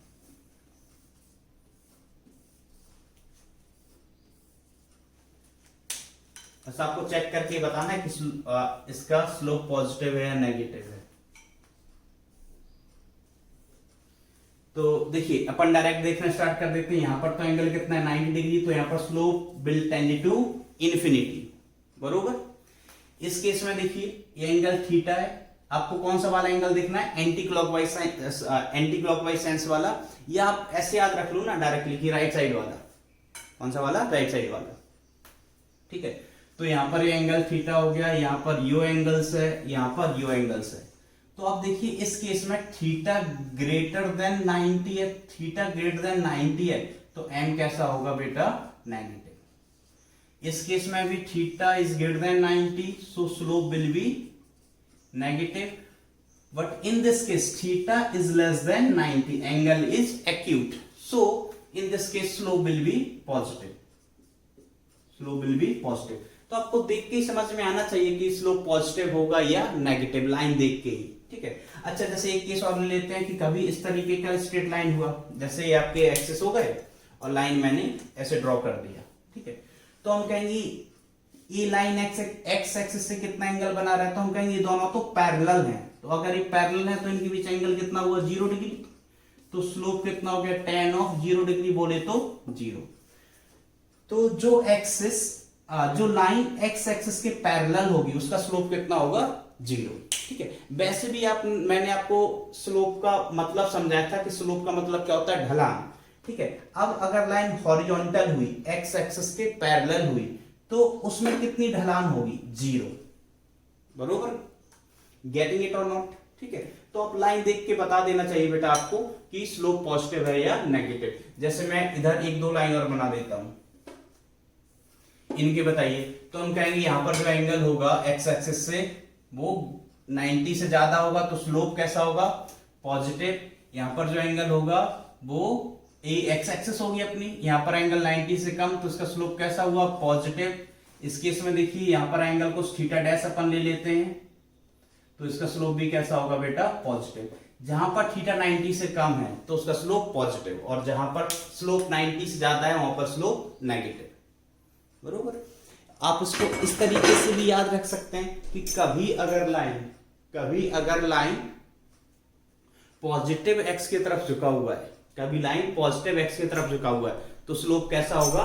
बस आपको चेक करके बताना है कि इसका स्लोप पॉजिटिव है या नेगेटिव है। तो देखिए अपन डायरेक्ट देखना स्टार्ट कर देते हैं। यहां पर तो एंगल कितना है, 90 डिग्री। तो यहां पर slope will tend to infinity, बरोबर। इस केस में देखिए ये एंगल थीटा है। आपको कौन सा वाला एंगल देखना है, एंटी क्लॉकवाइज सेंस वाला, या आप ऐसे याद रख लो ना डायरेक्टली कि राइट साइड वाला। कौन सा वाला, राइट साइड वाला। ठीक है। तो यहां पर ये एंगल थीटा हो गया, यहां पर यो एंगल्स है, यहां पर यो एंगल्स है। तो आप देखिए इस केस में थीटा ग्रेटर देन 90 है, थीटा ग्रेटर देन 90 है, तो m कैसा होगा बेटा, नेगेटिव। इस केस में भी theta is greater than 90, so slope will be negative. But in this case theta is less than 90, angle is acute, so in this case slope will be positive, slope will be positive. तो आपको देख के ही समझ में आना चाहिए कि slope positive होगा या नेगेटिव, लाइन देख के ही। ठीक है। अच्छा, जैसे एक केस और लेते हैं कि कभी इस तरीके का स्ट्रेट लाइन हुआ, जैसे ये आपके एक्सिस हो गए और लाइन मैंने ऐसे ड्रॉ कर दिया। ठीक है। तो हम कहेंगे ये लाइन एक्स एक्सिस से कितना एंगल बना रहा है, तो हम कहेंगे ये दोनों तो पैरेलल हैं। तो अगर ये पैरेलल है तो इनके बीच एंगल कितना हुआ, 0 डिग्री। तो स्लोप कितना हो गया, tan ऑफ 0 डिग्री बोले तो 0। तो जो लाइन एक्स एक्सिस के पैरेलल होगी उसका स्लोप कितना होगा, 0। ठीक है। वैसे भी मैंने आपको स्लोप का मतलब समझाया था कि स्लोप का मतलब क्या होता है, ढलान। ठीक है। अब अगर लाइन हॉरिजॉन्टल हुई, एक्स एक्सिस के पैरेलल हुई, तो उसमें कितनी ढलान होगी, 0, बरोबर। गेटिंग इट और नॉट। ठीक है। तो आप लाइन देख के बता देना चाहिए बेटा आपको कि स्लोप पॉजिटिव है या नेगेटिव। जैसे मैं इधर एक दो लाइन और बना देता हूं, इनके बताइए। तो हम कहेंगे यहां पर जो एंगल होगा एक्स एक्सिस से वो 90 से ज्यादा होगा, तो स्लोप कैसा होगा, पॉजिटिव। यहां पर जो एंगल होगा वो एक्स एक्सिस होगी अपनी, यहां पर एंगल 90 से कम, तो इसका स्लोप कैसा हुआ, पॉजिटिव। इस केस में देखिए यहां पर एंगल को थीटा डैश अपन ले लेते हैं, तो इसका स्लोप भी कैसा होगा बेटा, पॉजिटिव। जहां पर थीटा 90 से कम है तो उसका स्लोप पॉजिटिव, और जहां पर स्लोप 90 से ज्यादा है वहां पर स्लोप नेगेटिव, बरोबर। आप इसको इस तरीके से भी याद रख सकते हैं कि कभी अगर लाइन पॉजिटिव एक्स की तरफ झुका हुआ है, कभी लाइन पॉजिटिव एक्स की तरफ झुका हुआ है तो स्लोप कैसा होगा,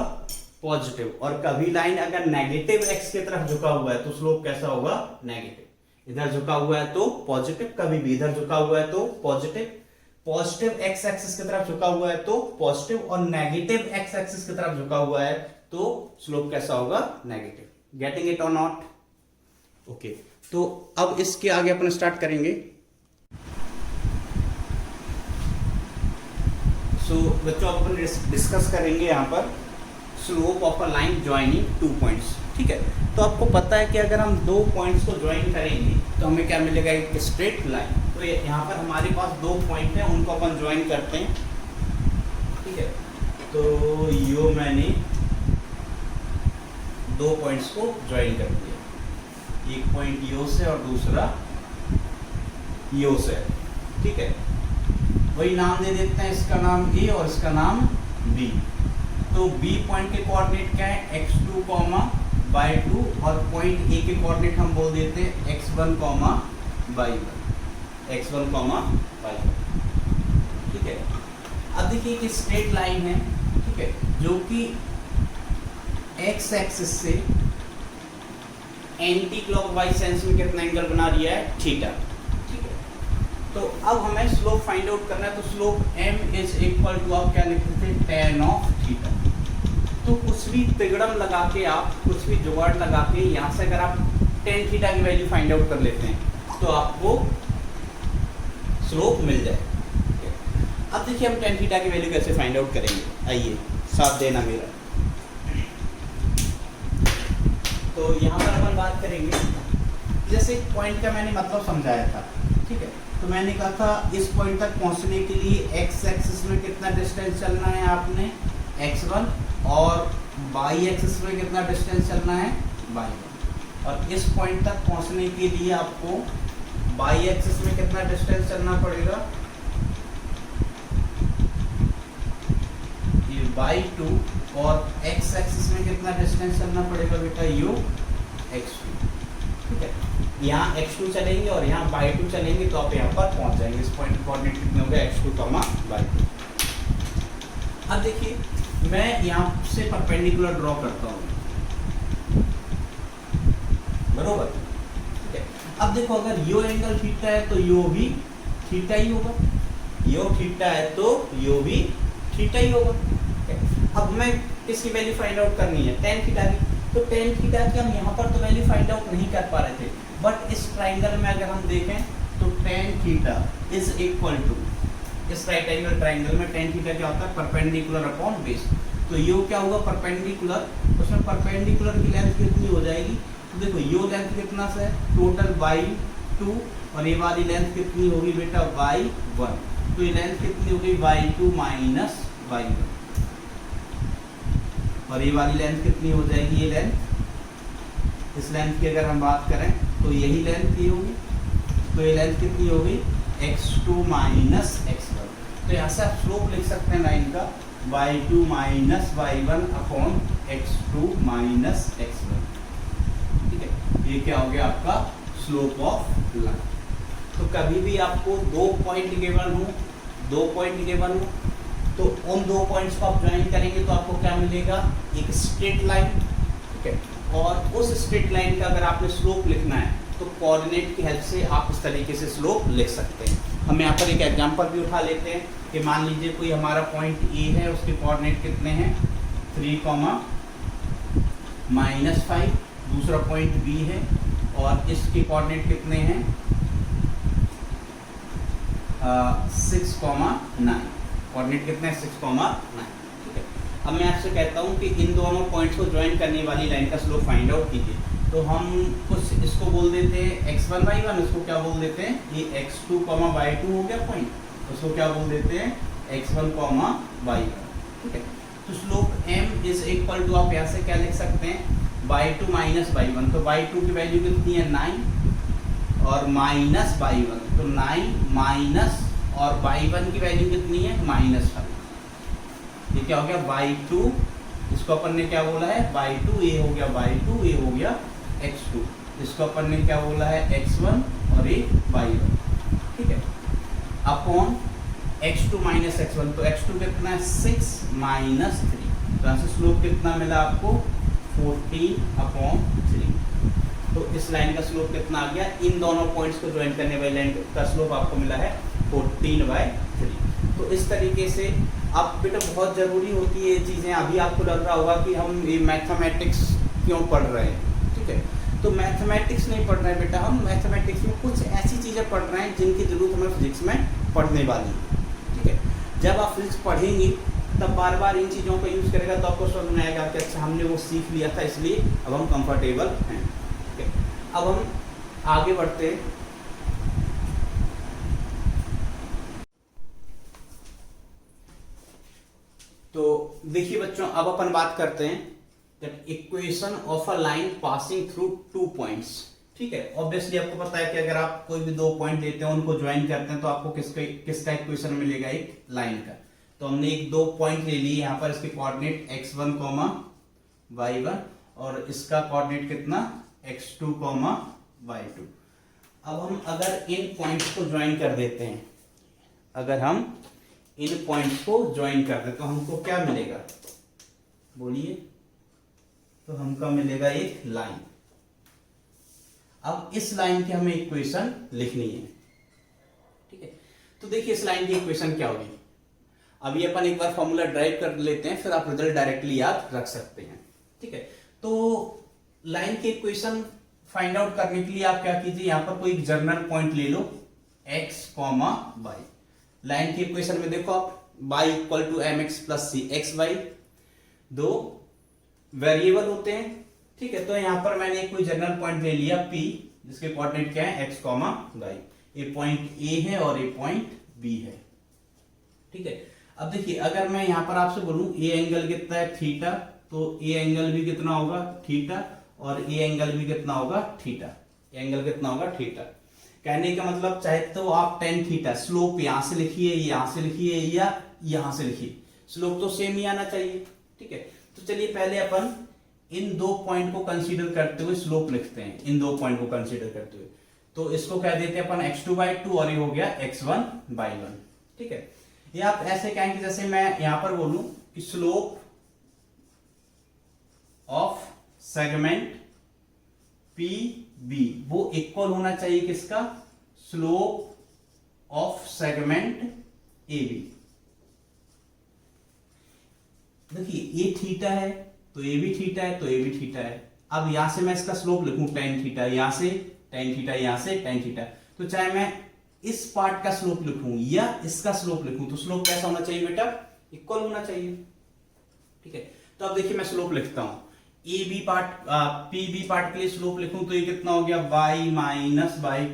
पॉजिटिव। और कभी लाइन अगर नेगेटिव एक्स की तरफ झुका हुआ है तो स्लोप कैसा होगा, नेगेटिव। इधर झुका हुआ है तो पॉजिटिव, कभी भी इधर झुका हुआ है तो पॉजिटिव। पॉजिटिव एक्स एक्सिस की तरफ झुका हुआ है तो पॉजिटिव, और नेगेटिव एक्स एक्सिस की तरफ झुका हुआ है तो स्लोप कैसा होगा, नेगेटिव। गेटिंग इट और नॉट? ओके, तो अब इसके आगे अपन स्टार्ट करेंगे। सो बच्चों अपन डिस्कस करेंगे यहाँ पर slope of a line joining 2 points. ठीक है, तो आपको पता है कि अगर हम 2 पॉइंट्स को ज्वाइन करेंगे तो हमें क्या मिलेगा, एक स्ट्रेट लाइन। तो यहाँ पर हमारे पास 2 पॉइंट हैं, उनको अपन ज्वाइन करते हैं। ठीक है, तो यो मैंने 2 पॉइंट्स को ज्वाइन कर दिया, एक पॉइंट यो से और दूसरा यो से। ठीक है, वही नाम दे देते हैं, इसका नाम ए और इसका नाम बी। तो बी पॉइंट के कोऑर्डिनेट क्या है, x2, y2, और पॉइंट ए के कोऑर्डिनेट हम बोल देते हैं x1, y1, x1, y1। ठीक है, अब देखिए कि स्ट्रेट लाइन है, ठीक है, जो कि x एक्सिस से एंटी क्लॉकवाइज सेंस में कितना एंगल बना रही है, थीटा। तो अब हमें स्लोप फाइंड आउट करना है, तो slope m is equal to, आप क्या लिखते थे, tan ऑफ थीटा। तो कुछ भी तिगड़म लगा के, आप कुछ भी जुगाड़ लगा के यहाँ से अगर आप tan थीटा की वैल्यू फाइंड आउट कर लेते हैं तो आपको स्लोप मिल जाए। अब देखिए हम tan थीटा की वैल्यू कैसे फाइंड आउट करेंगे, आइए साथ देना मेरा। तो यहाँ पर अपन बात करेंगे, जैसे पॉइंट का मैंने मतलब समझाया था। ठीक है, तो मैंने कहा था इस पॉइंट तक पहुंचने के लिए एक्स एक्सिस में कितना डिस्टेंस चलना है आपने, x1, और y एक्सिस में कितना डिस्टेंस चलना है, y1। और इस पॉइंट तक पहुंचने के लिए आपको y एक्सिस में कितना डिस्टेंस चलना पड़ेगा, ये y2, और x एक्सिस में कितना डिस्टेंस चलना पड़ेगा बेटा, यो x2। ठीक है, यहाँ x2 चलेंगे और यहाँ y2 चलेंगे तो आप यहाँ पर पहुंच जाएंगे। इस पॉइंट कोऑर्डिनेट कितने हो गए, x2, y2। अब देखिए मैं यहाँ से परपेंडिकुलर ड्रॉ करता हूँ, बरोबर। ठीक है, अब देखो अगर यो एंगल थीटा है तो यो भी थीटा ही होगा, यो थीटा है तो यो भी थीटा ही होगा। अब हमें किसकी वैल्यू फाइंड आउट करनी है, tan थीटा की। तो tan थीटा की हम यहाँ पर तो वैल्यू फाइंड आउट नहीं कर पा रहे थे, बट इस ट्राइंगल में अगर हम देखें तो tan theta is equal to, इस राइट एंगल ट्राइंगल में tan थीटा क्या होता है, परपेंडिकुलर अपॉन बेस। तो यो क्या होगा, परपेंडिकुलर, उसमें परपेंडिकुलर की लेंथ कितनी हो जाएगी, तो देखो यो लेंथ कितना से टोटल y2, और ये वाली लेंथ कितनी होगी बेटा, y1। तो ये लेंथ कितनी होगी, y2 माइनस y1, और ये वाली लेंथ कितनी हो जाएगी, ये लेंथ, इस लेंथ की अगर हम बात करें तो यही लेंथ की होगी। तो ये लेंथ कितनी होगी, x2 माइनस x1। तो यहाँ से आप स्लोप लिख सकते हैं लाइन का, y2 minus y1 upon x2 minus x1। ठीक है, ये क्या हो गया आपका स्लोप ऑफ लाइन। तो कभी भी आपको 2 पॉइंट गिवन हो, 2 पॉइंट गिवन हो, तो उन 2 पॉइंट्स को आप ज्वाइन करेंगे तो आपको क्या मिलेगा, एक स्ट्रेट लाइन। ठीक है, और उस स्ट्रेट लाइन का अगर आपने स्लोप लिखना है तो कोऑर्डिनेट की हेल्प से आप इस तरीके से स्लोप लिख सकते हैं। हम यहाँ पर एक एग्जांपल भी उठा लेते हैं कि मान लीजिए कोई हमारा पॉइंट ए है, उसके कोऑर्डिनेट कितने हैं, 3, -5, दूसरा पॉइंट बी है और इसके कोऑर्डिनेट कितने हैं, 6, 9। कोऑर्डिनेट कितने हैं, 6, 9। ठीक है, अब मैं आपसे कहता हूँ कि इन दोनों पॉइंट्स को ज्वाइन करने वाली लाइन का स्लोप फाइंड आउट कीजिए। तो हम कुछ इसको बोल देते हैं x1, y1, इसको क्या बोल देते हैं, ये x2, y2 हो गया पॉइंट, उसको क्या बोल देते हैं, x1, y1। ठीक है, तो slope m is equal to, आप यहाँ से क्या लिख सकते हैं, y2 माइनस y1। तो y2 की वैल्यू कितनी है, 9, और माइनस y1, तो 9 माइनस, और y1 की वैल्यू कितनी है, -5। ये क्या हो गया, y2, इसको अपन ने क्या बोला है, y2, ये हो गया y2, ये हो गया x2, इसको अपन ने क्या बोला है, x1, और ये y1। ठीक है, अपॉन x2 माइनस x1, तो x2 कितना है, 6 माइनस 3। तो यहाँ से स्लोप कितना मिला आपको, 14/3। तो इस लाइन का स्लोप कितना आ गया, इन दोनों पॉइंट्स को ज्वाइन करने वाली लाइन का स्लोप आपको मिला है 14/3। तो इस तरीके से आप बेटा बहुत ज़रूरी होती है ये चीज़ें। अभी आपको लग रहा होगा कि हम ये मैथमेटिक्स क्यों पढ़ रहे हैं, ठीक है। तो मैथमेटिक्स नहीं पढ़ रहे हैं बेटा, हम मैथमेटिक्स में कुछ ऐसी चीज़ें पढ़ रहे हैं जिनकी ज़रूरत हमें फिजिक्स में पढ़ने वाली है, ठीक है। जब आप फिजिक्स पढ़ेंगी तब बार बार इन चीज़ों का यूज़ करेगा तो आपको समझ में आएगा कि अच्छा हमने वो सीख लिया था, इसलिए अब हम कंफर्टेबल हैं, ठीक है। अब हम आगे बढ़ते हैं। तो देखिए बच्चों, अब अपन बात करते हैं that equation of a line passing through 2 points, ठीक है। ऑब्वियसली आपको पता है कि अगर आप कोई भी 2 पॉइंट लेते हैं, उनको ज्वाइन करते हैं, तो आपको किसका इक्वेशन मिलेगा, एक लाइन का। तो हमने एक 2 पॉइंट ले लिए, यहाँ पर इसके कोऑर्डिनेट x1, y1 और इसका कोऑर्डिनेट कितना x2, y2। अब हम अगर इन पॉइंट्स को ज्वाइन कर देते हैं, अगर हम इन पॉइंट्स को ज्वाइन कर दें तो हमको क्या मिलेगा, बोलिए। तो हमको मिलेगा एक लाइन। अब इस लाइन की हमें इक्वेशन लिखनी है, ठीक है। तो देखिए इस लाइन की इक्वेशन क्या होगी। अभी अपन एक बार फॉर्मूला ड्राइव कर लेते हैं, फिर आप रिजल्ट डायरेक्टली याद रख सकते हैं, ठीक है। तो लाइन की इक्वेशन फाइंड आउट करने के लिए आप क्या कीजिए, यहां पर कोई जर्नल पॉइंट ले लो x, y। लाइन की इक्वेशन में देखो आप y equal to mx plus c, x y दो वेरिएबल होते हैं, ठीक है। तो यहां पर मैंने कोई जनरल पॉइंट ले लिया P, जिसके कोऑर्डिनेट क्या है x, y। ये पॉइंट A है और ये पॉइंट B है, ठीक है। अब देखिए अगर मैं यहां पर आपसे बोलूं ए एंगल कितना है थीटा, तो ए एंगल भी कितना होगा थीटा, और ए एंगल भी कितना होगा थीटा। एंगल कितना होगा थीटा। कहने का मतलब चाहे तो आप टेन थीटा, स्लोप यहां से लिखिए, यहां से लिखिए या यहां से लिखिए, स्लोप तो सेम ही आना चाहिए, ठीक है। तो चलिए पहले अपन इन 2 पॉइंट को कंसीडर करते हुए स्लोप लिखते हैं। इन 2 पॉइंट को कंसीडर करते हुए तो इसको कह देते हैं अपन x2/2 और ये हो गया x1/1, ठीक है। ये आप ऐसे कहेंगे जैसे मैं यहां पर बोलूं कि स्लोप ऑफ सेगमेंट PB वो इक्वल होना चाहिए किसका, स्लोप ऑफ सेगमेंट AB। देखिए ये थीटा है तो ये भी थीटा है, तो ये भी थीटा है। अब यहां से मैं इसका स्लोप लिखूं tan थीटा, यहां से tan थीटा, यहां से tan थीटा। तो चाहे मैं इस पार्ट का स्लोप लिखूं या इसका स्लोप लिखूं, तो स्लोप कैसा होना चाहिए बेटा, इक्वल होना चाहिए, ठीक है। तो अब देखिए मैं स्लोप लिखता हूं, AB पार्ट PB पार्ट के लिए स्लोप लिखूं तो ये कितना हो गया y माइनस बाई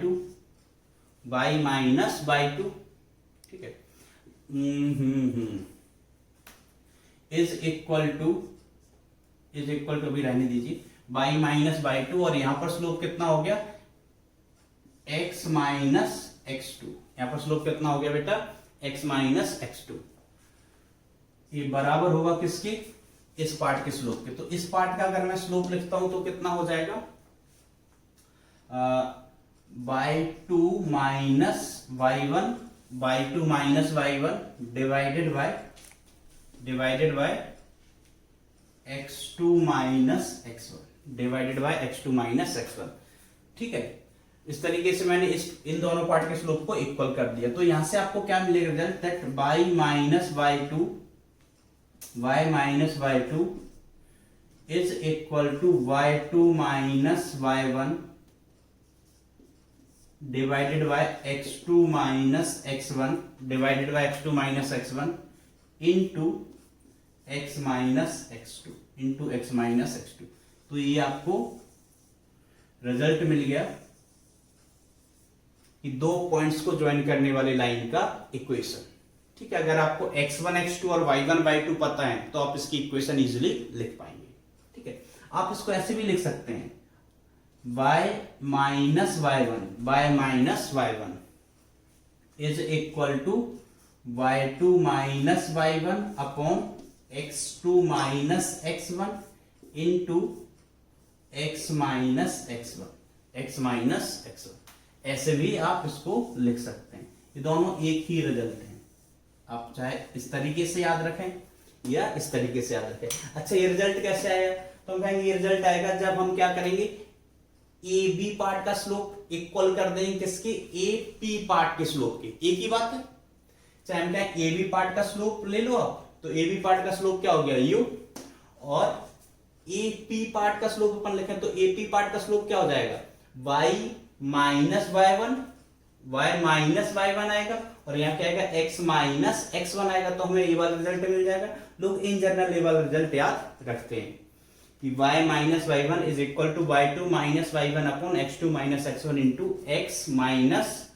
टू, ठीक है। इज इक्वल टू अभी रहने दीजिए y माइनस बाई टू, और यहां पर स्लोप कितना हो गया x माइनस x2। यहां पर स्लोप कितना हो गया बेटा x माइनस x2। ये बराबर होगा किसके, इस पार्ट के स्लोप के। तो इस पार्ट का अगर मैं स्लोप लिखता हूं तो कितना हो जाएगा, by two minus y1 divided by x2 minus x1, ठीक है। इस तरीके से मैंने इन दोनों पार्ट के स्लोप को इक्वल कर दिया। तो यहां से आपको क्या मिलेगा result, that y minus y2 is equal to y2 minus y1 divided by x2 minus x1 into x minus x2। तो ये आपको रिजल्ट मिल गया कि 2 पॉइंट्स को ज्वाइन करने वाली लाइन का इक्वेशन, ठीक है। अगर आपको x1 x2 और y1/2 पता है तो आप इसकी इक्वेशन इजीली लिख पाएंगे, ठीक है। आप इसको ऐसे भी लिख सकते हैं y minus y1 is equal to y2 minus y1 upon x2 minus x1 into x minus x1। ऐसे भी आप इसको लिख सकते हैं। ये दोनों एक ही रिजल्ट हैं, आप चाहे इस तरीके से याद रखें या इस तरीके से याद रखें। अच्छा ये रिजल्ट कैसे आया, तो हम कहेंगे ये रिजल्ट आएगा जब हम क्या करेंगे, ए बी पार्ट का स्लोप इक्वल कर देंगे किसके, ए पी पार्ट के स्लोप के। एक ही बात है, चाहे हम कहें ए बी पार्ट का स्लोप ले लो आप, तो ए बी पार्ट का स्लोप क्या हो गया यू, और ए पी पार्ट का स्लोप अपन लिखें तो ए पी पार्ट का स्लोप क्या हो जाएगा, y minus Y one, Y minus Y one आएगा, और यहाँ क्या आएगा x माइनस एक्स वन आएगा। तो हमें ये वाला रिजल्ट मिल जाएगा। लोग इन जनरल ये वाला रिजल्ट याद रखते हैं कि y minus Y one is equal to Y two minus Y one upon X two minus X one into X minus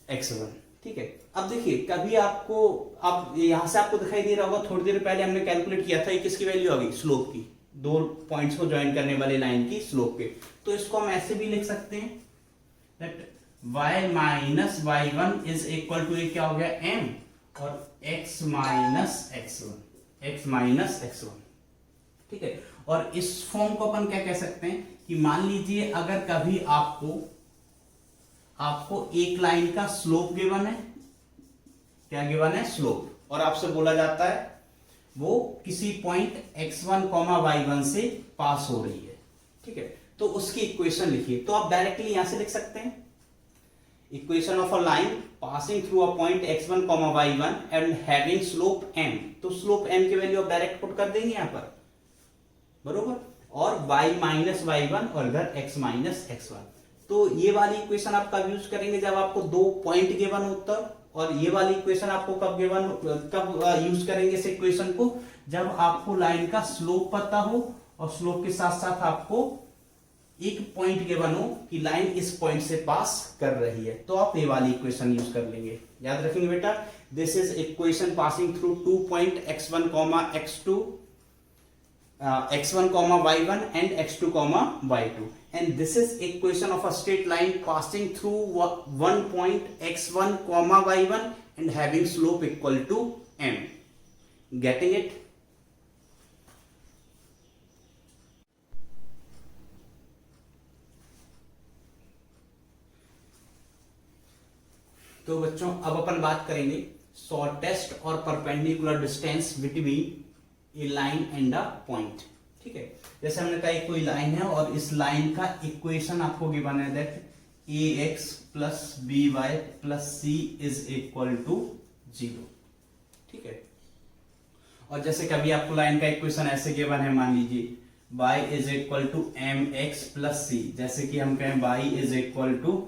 X one. ठीक है, अब देखिए कभी आपको, अब यहां से आपको दिखाई दे रहा होगा, थोड़ी देर पहले हमने कैलकुलेट किया था ये किसकी वैल्यू आ गई, स्लोप की, दो पॉइंट्स को ज्वाइन करने वाली लाइन की स्लोप के। तो इसको हम ऐसे भी लिख सकते हैं that y minus Y one is equal to क्या हो गया m, और x minus X one, X minus X one. ठीक है, और इस फॉर्म को अपन क्या कह सकते हैं कि मान लीजिए अगर कभी आपको एक लाइन का स्लोप गिवन है, क्या गिवन है, स्लोप, और आपसे बोला जाता है वो किसी पॉइंट x1, y1 से पास हो रही है। ठीक है, तो उसकी इक्वेशन लिखिए। तो आप डायरेक्टली यहां से लिख सकते हैं equation of a line passing through a point x1, y1 and having slope m। तो स्लोप m की वैल्यू आप डायरेक्ट पुट कर देंगे यहां पर, बरोबर, और y माइनस वाई वन और इधर x माइनस एक्स वन। तो ये वाली इक्वेशन आप कब यूज करेंगे, जब आपको दो पॉइंट गिवन होता, और ये वाली इक्वेशन आपको कब यूज करेंगे इस इक्वेशन को, जब आपको लाइन का स्लोप पता हो और स्लोप के साथ साथ आपको एक पॉइंट गिवन हो कि लाइन इस पॉइंट से पास कर रही है, तो आप ये वाली इक्वेशन यूज कर लेंगे। याद रखेंगे बेटा, this is equation passing through two point x1, x2, x1, y1 and x2, y2, and this is equation of a straight line passing through one point x1, y1 and having slope equal to m. Getting it? तो बच्चों अब अपन बात करेंगे shortest और perpendicular distance between A line and a point. ठीक है, जैसे हमने कहा कोई लाइन है और इस लाइन का इक्वेशन आपको गिवन है that ax plus by plus c is equal to 0। ठीक है, और जैसे कभी आपको लाइन का इक्वेशन ऐसे गिवन है, मान लीजिए y is equal to mx plus c, जैसे कि हम कहें y is equal to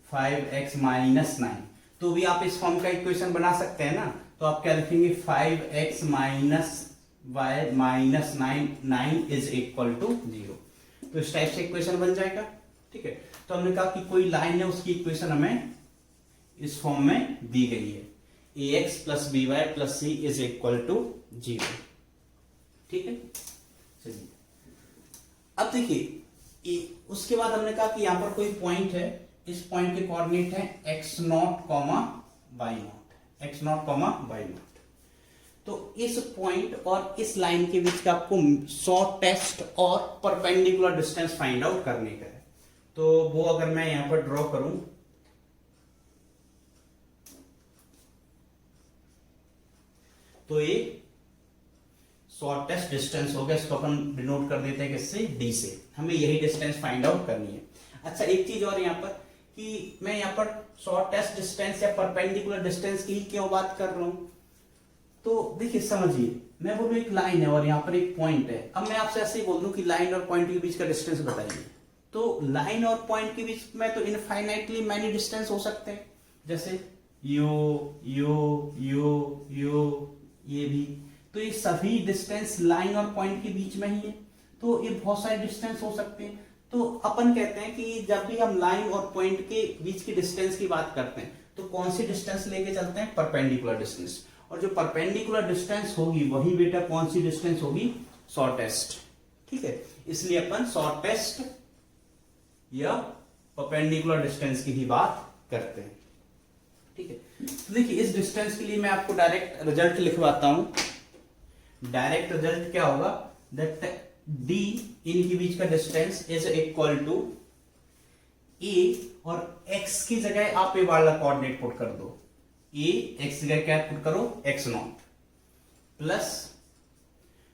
5x minus 9, तो भी आप इस फॉर्म का इक्वेशन बना सकते हैं ना। तो आप क्या लिखेंगे, 5x minus y minus 9 is equal to 0। तो इस टाइप से इक्वेशन बन जाएगा। ठीक है, तो हमने कहा कि कोई लाइन है उसकी इक्वेशन हमें इस फॉर्म में दी गई है, ax plus by plus c is equal to 0। ठीक है, चलिए अब देखिए उसके बाद हमने कहा कि यहां पर कोई पॉइंट है, इस पॉइंट के कोऑर्डिनेट है x0, y0, x0, y0। तो इस पॉइंट और इस लाइन के बीच का आपको शॉर्टेस्ट और परपेंडिकुलर डिस्टेंस फाइंड आउट करने का है। तो वो अगर मैं यहां पर ड्रॉ करूं, तो ये शॉर्टेस्ट डिस्टेंस हो गया, इसको अपन डिनोट कर देते हैं किससे, डी से। हमें यही डिस्टेंस फाइंड आउट करनी है। अच्छा, एक चीज और यहां पर कि मैं यहां पर शॉर्टेस्ट डिस्टेंस या परपेंडिकुलर डिस्टेंस की ही क्यों बात कर रहा हूं, तो देखिए समझिए, मैं बोलूं एक लाइन है और यहाँ पर एक पॉइंट है। अब मैं आपसे ऐसे ही बोल दूं कि लाइन और पॉइंट के बीच का डिस्टेंस बताइए, तो लाइन और पॉइंट के बीच में तो इनफाइनाइटली मैनी डिस्टेंस हो सकते हैं, जैसे ये भी। तो ये सभी डिस्टेंस लाइन और पॉइंट के बीच में ही है, तो ये बहुत सारे डिस्टेंस हो सकते हैं। तो अपन कहते हैं कि जब भी हम लाइन और पॉइंट के बीच की डिस्टेंस की बात करते हैं तो कौन सी डिस्टेंस लेके चलते हैं, परपेंडिकुलर डिस्टेंस। और जो परपेंडिकुलर डिस्टेंस होगी वही बेटा कौन सी डिस्टेंस होगी, शॉर्टेस्ट। ठीक है, इसलिए अपन शॉर्टेस्ट या परपेंडिकुलर डिस्टेंस की ही बात करते हैं। ठीक है, तो देखिए इस डिस्टेंस के लिए मैं आपको डायरेक्ट रिजल्ट लिखवाता हूं। डायरेक्ट रिजल्ट क्या होगा, दैट डी इनके बीच का डिस्टेंस इज इक्वल टू ए, और एक्स की जगह आप ए वाला कोऑर्डिनेट पुट कर दो, ए एक्स की जगह क्या पुट करो, x0, प्लस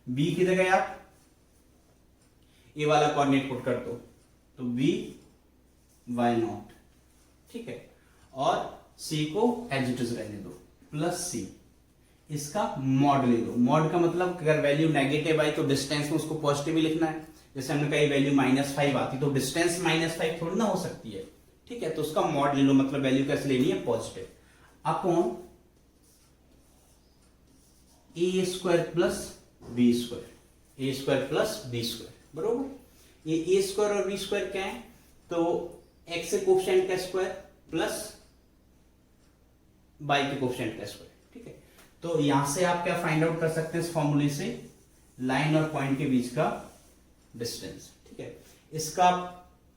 बी की जगह आप ए वाला कोऑर्डिनेट पुट कर दो, तो बी वाई नॉट, ठीक है। और सी को एज इट इज रहने दो, प्लस सी, इसका मॉड ले दो। मॉड का मतलब अगर वैल्यू नेगेटिव आई तो डिस्टेंस में उसको पॉजिटिव ही लिखना है। जैसे हमने कही वैल्यू -5 आती तो डिस्टेंस -5 थोड़ी ना हो सकती है, ठीक है। तो उसका मॉड ले लो, मतलब वैल्यू कैसे लेनी है, पॉजिटिव, अपॉन ए स्क्वायर प्लस बी स्क्वायर, ए स्क्वायर प्लस बी स्क्वायर, बरोबर। ये ए स्क्वायर और बी स्क्वायर क्या है, तो एक्स के कोफिशिएंट का स्क्वायर प्लस बाई के कोफिशिएंट का स्क्वायर, ठीक है। तो यहां से आप क्या फाइंड आउट कर सकते हैं इस फॉर्मूले से, लाइन और पॉइंट के बीच का डिस्टेंस, ठीक है। इसका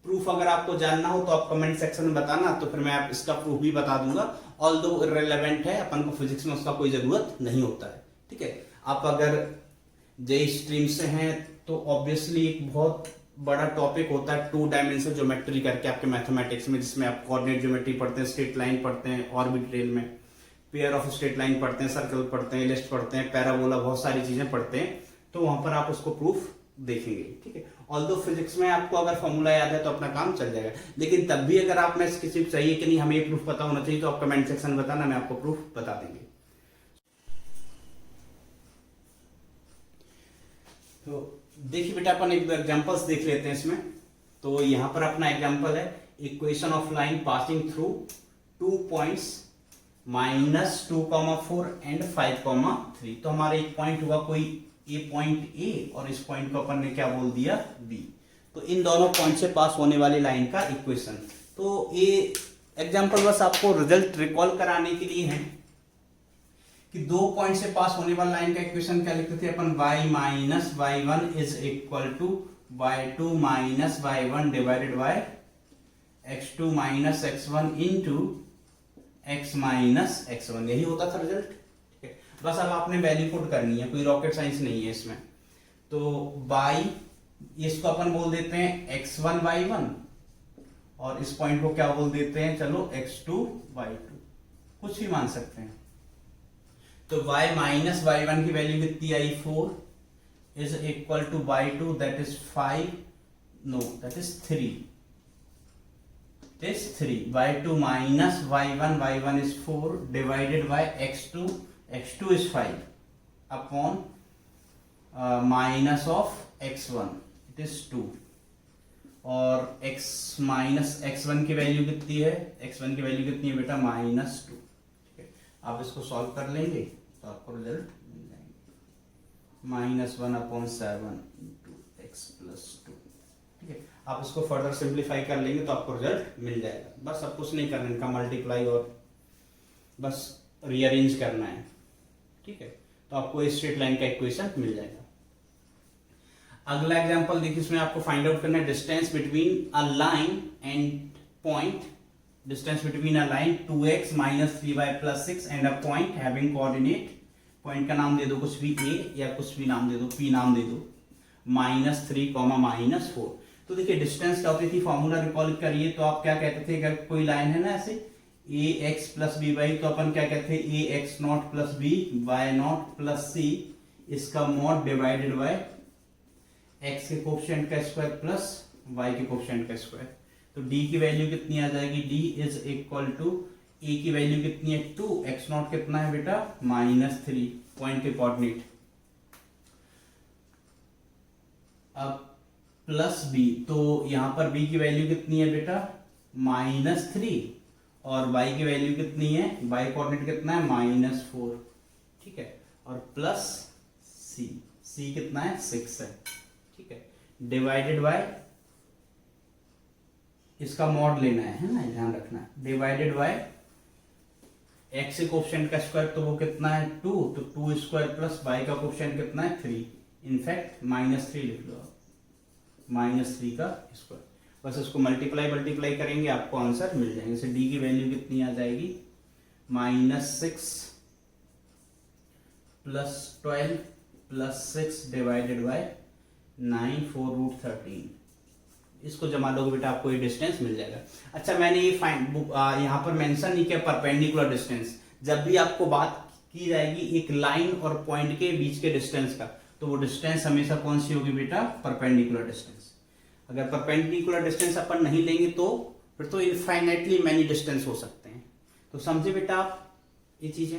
प्रूफ अगर आपको जानना हो तो आप कमेंट सेक्शन में बताना, तो फिर मैं आप इसका प्रूफ भी बता दूंगा। ऑल्दो इररिलेवेंट है, अपन को फिजिक्स में उसका कोई जरूरत नहीं होता है, ठीक है। आप अगर जेई स्ट्रीम से हैं तो ऑब्वियसली एक बहुत बड़ा टॉपिक होता है 2 डायमेंशनल ज्योमेट्री करके आपके मैथमेटिक्स में, जिसमें आप कोऑर्डिनेट ज्योमेट्री पढ़ते हैं, स्ट्रेट लाइन पढ़ते हैं, और भी डिटेल में पेयर ऑफ स्ट्रेट लाइन पढ़ते हैं, सर्कल पढ़ते हैं, लिस्ट पढ़ते हैं, पैराबोला, बहुत सारी चीजें पढ़ते हैं। तो वहां पर आप उसको प्रूफ देखेंगे, ठीक है। ऑल्दो फिजिक्स में आपको अगर फॉर्मूला याद है तो अपना काम चल जाएगा, लेकिन तब भी अगर आप में किसी को चाहिए कि नहीं हमें ये प्रूफ पता होना चाहिए, तो आप कमेंट सेक्शन में बताना, मैं आपको प्रूफ बता देंगे। तो देखिए बेटा, अपन एक एग्जांपल्स देख लेते हैं इसमें। तो यहां पर अपना एग्जांपल है equation of line passing through 2 points -2,4 and 5,3। तो हमारा एक पॉइंट हुआ कोई ए पॉइंट ए, और इस पॉइंट को अपन ने क्या बोल दिया, बी। तो इन दोनों पॉइंट से पास होने वाली लाइन का इक्वेशन। तो ये एग्जांपल बस आपको रिजल्ट रिकॉल कराने के लिए है कि 2 पॉइंट से पास होने वाली लाइन का इक्वेशन क्या लिखते थे अपन, y minus y1 is equal to y2 minus y1 divided by x2 minus x1 into x minus x1। यही होता था रिजल्ट, ठीक है। बस अब आपने वैल्यू पुट करनी है, कोई रॉकेट साइंस नहीं है इसमें। तो y, इसको अपन बोल देते हैं x1 y1, और इस पॉइंट को क्या बोल देते हैं, चलो x2 y2, कुछ भी मान सकते हैं। तो y माइनस y1 की वैल्यू कितनी आई, 4 is equal to y2 that is 5, no that is 3, is 3, y2 minus y1 is 4 divided by x2 is 5 upon minus of x1 it is 2, और x माइनस x1 की value कितनी है, x1 की value कितनी है बेटा, -2। आप इसको सॉल्व कर लेंगे तो आपको रिजल्ट मिल जाएंगे, -1/7 इंटू x प्लस 2, ठीक है। आप इसको फर्दर सिंप्लीफाई कर लेंगे तो आपको रिजल्ट मिल जाएगा। बस अब कुछ नहीं करना, इनका मल्टीप्लाई और बस रीअरेंज करना है, ठीक है। तो आपको स्ट्रेट लाइन का इक्वेशन मिल जाएगा। अगला एग्जांपल देखिए, इसमें आपको फाइंड आउट करना है distance between a line and point, distance between a line 2x minus 3y plus 6 and a point having coordinate, point का नाम दे दो कुछ भी a या कुछ भी नाम दे दो, p नाम दे दो, -3, -4। तो देखिए डिस्टेंस क्या होती थी, फॉर्मूला रिकॉल करिए। तो आप क्या कहते थे, अगर कोई लाइन है ना ऐसे ax प्लस बी वाई, तो अपन क्या कहते हैं, ax nought plus b y nought plus c, इसका मॉड डिवाइडेड बाय x के कोफिशिएंट का स्क्वायर प्लस y के कोफिशिएंट का स्क्वायर। तो d की वैल्यू कितनी आ जाएगी, d is equal to a की वैल्यू कितनी है 2, x नॉट कितना है बेटा, -3, पॉइंट के कोऑर्डिनेट, अब प्लस b, तो यहां पर b की वैल्यू कितनी है बेटा, -3, और y की वैल्यू कितनी है, y कोऑर्डिनेट कितना है, -4, ठीक है, और प्लस c कितना है, 6 है, ठीक है, डिवाइडेड बाय, इसका मॉड लेना है ना, ध्यान रखना है, डिवाइडेड बाय x के कोफिशिएंट का स्क्वायर, तो वो कितना है 2, तो 2 स्क्वायर प्लस y का कोफिशिएंट कितना है 3, इनफैक्ट -3 लिख लो, -3 का स्क्वायर। बस इसको मल्टीप्लाई करेंगे आपको आंसर मिल जाएंगे। जैसे d की वैल्यू कितनी आ जाएगी, -6 प्लस 12 प्लस 6 डिवाइडेड बाय 9, 4√13, इसको जमा लोगे बेटा आपको ये डिस्टेंस मिल जाएगा। अच्छा, मैंने ये यहाँ पर मेंशन नहीं किया परपेंडिकुलर डिस्टेंस। जब भी आपको बात की जाएगी एक लाइन और पॉइंट के बीच के डिस्टेंस का, तो वो डिस्टेंस हमेशा कौन सी होगी बेटा, परपेंडिकुलर डिस्टेंस। अगर परपेंडिकुलर डिस्टेंस अपन नहीं लेंगे तो फिर तो इनफाइनाइटली मैनी डिस्टेंस हो सकते हैं। तो समझे बेटा आप ये चीजें।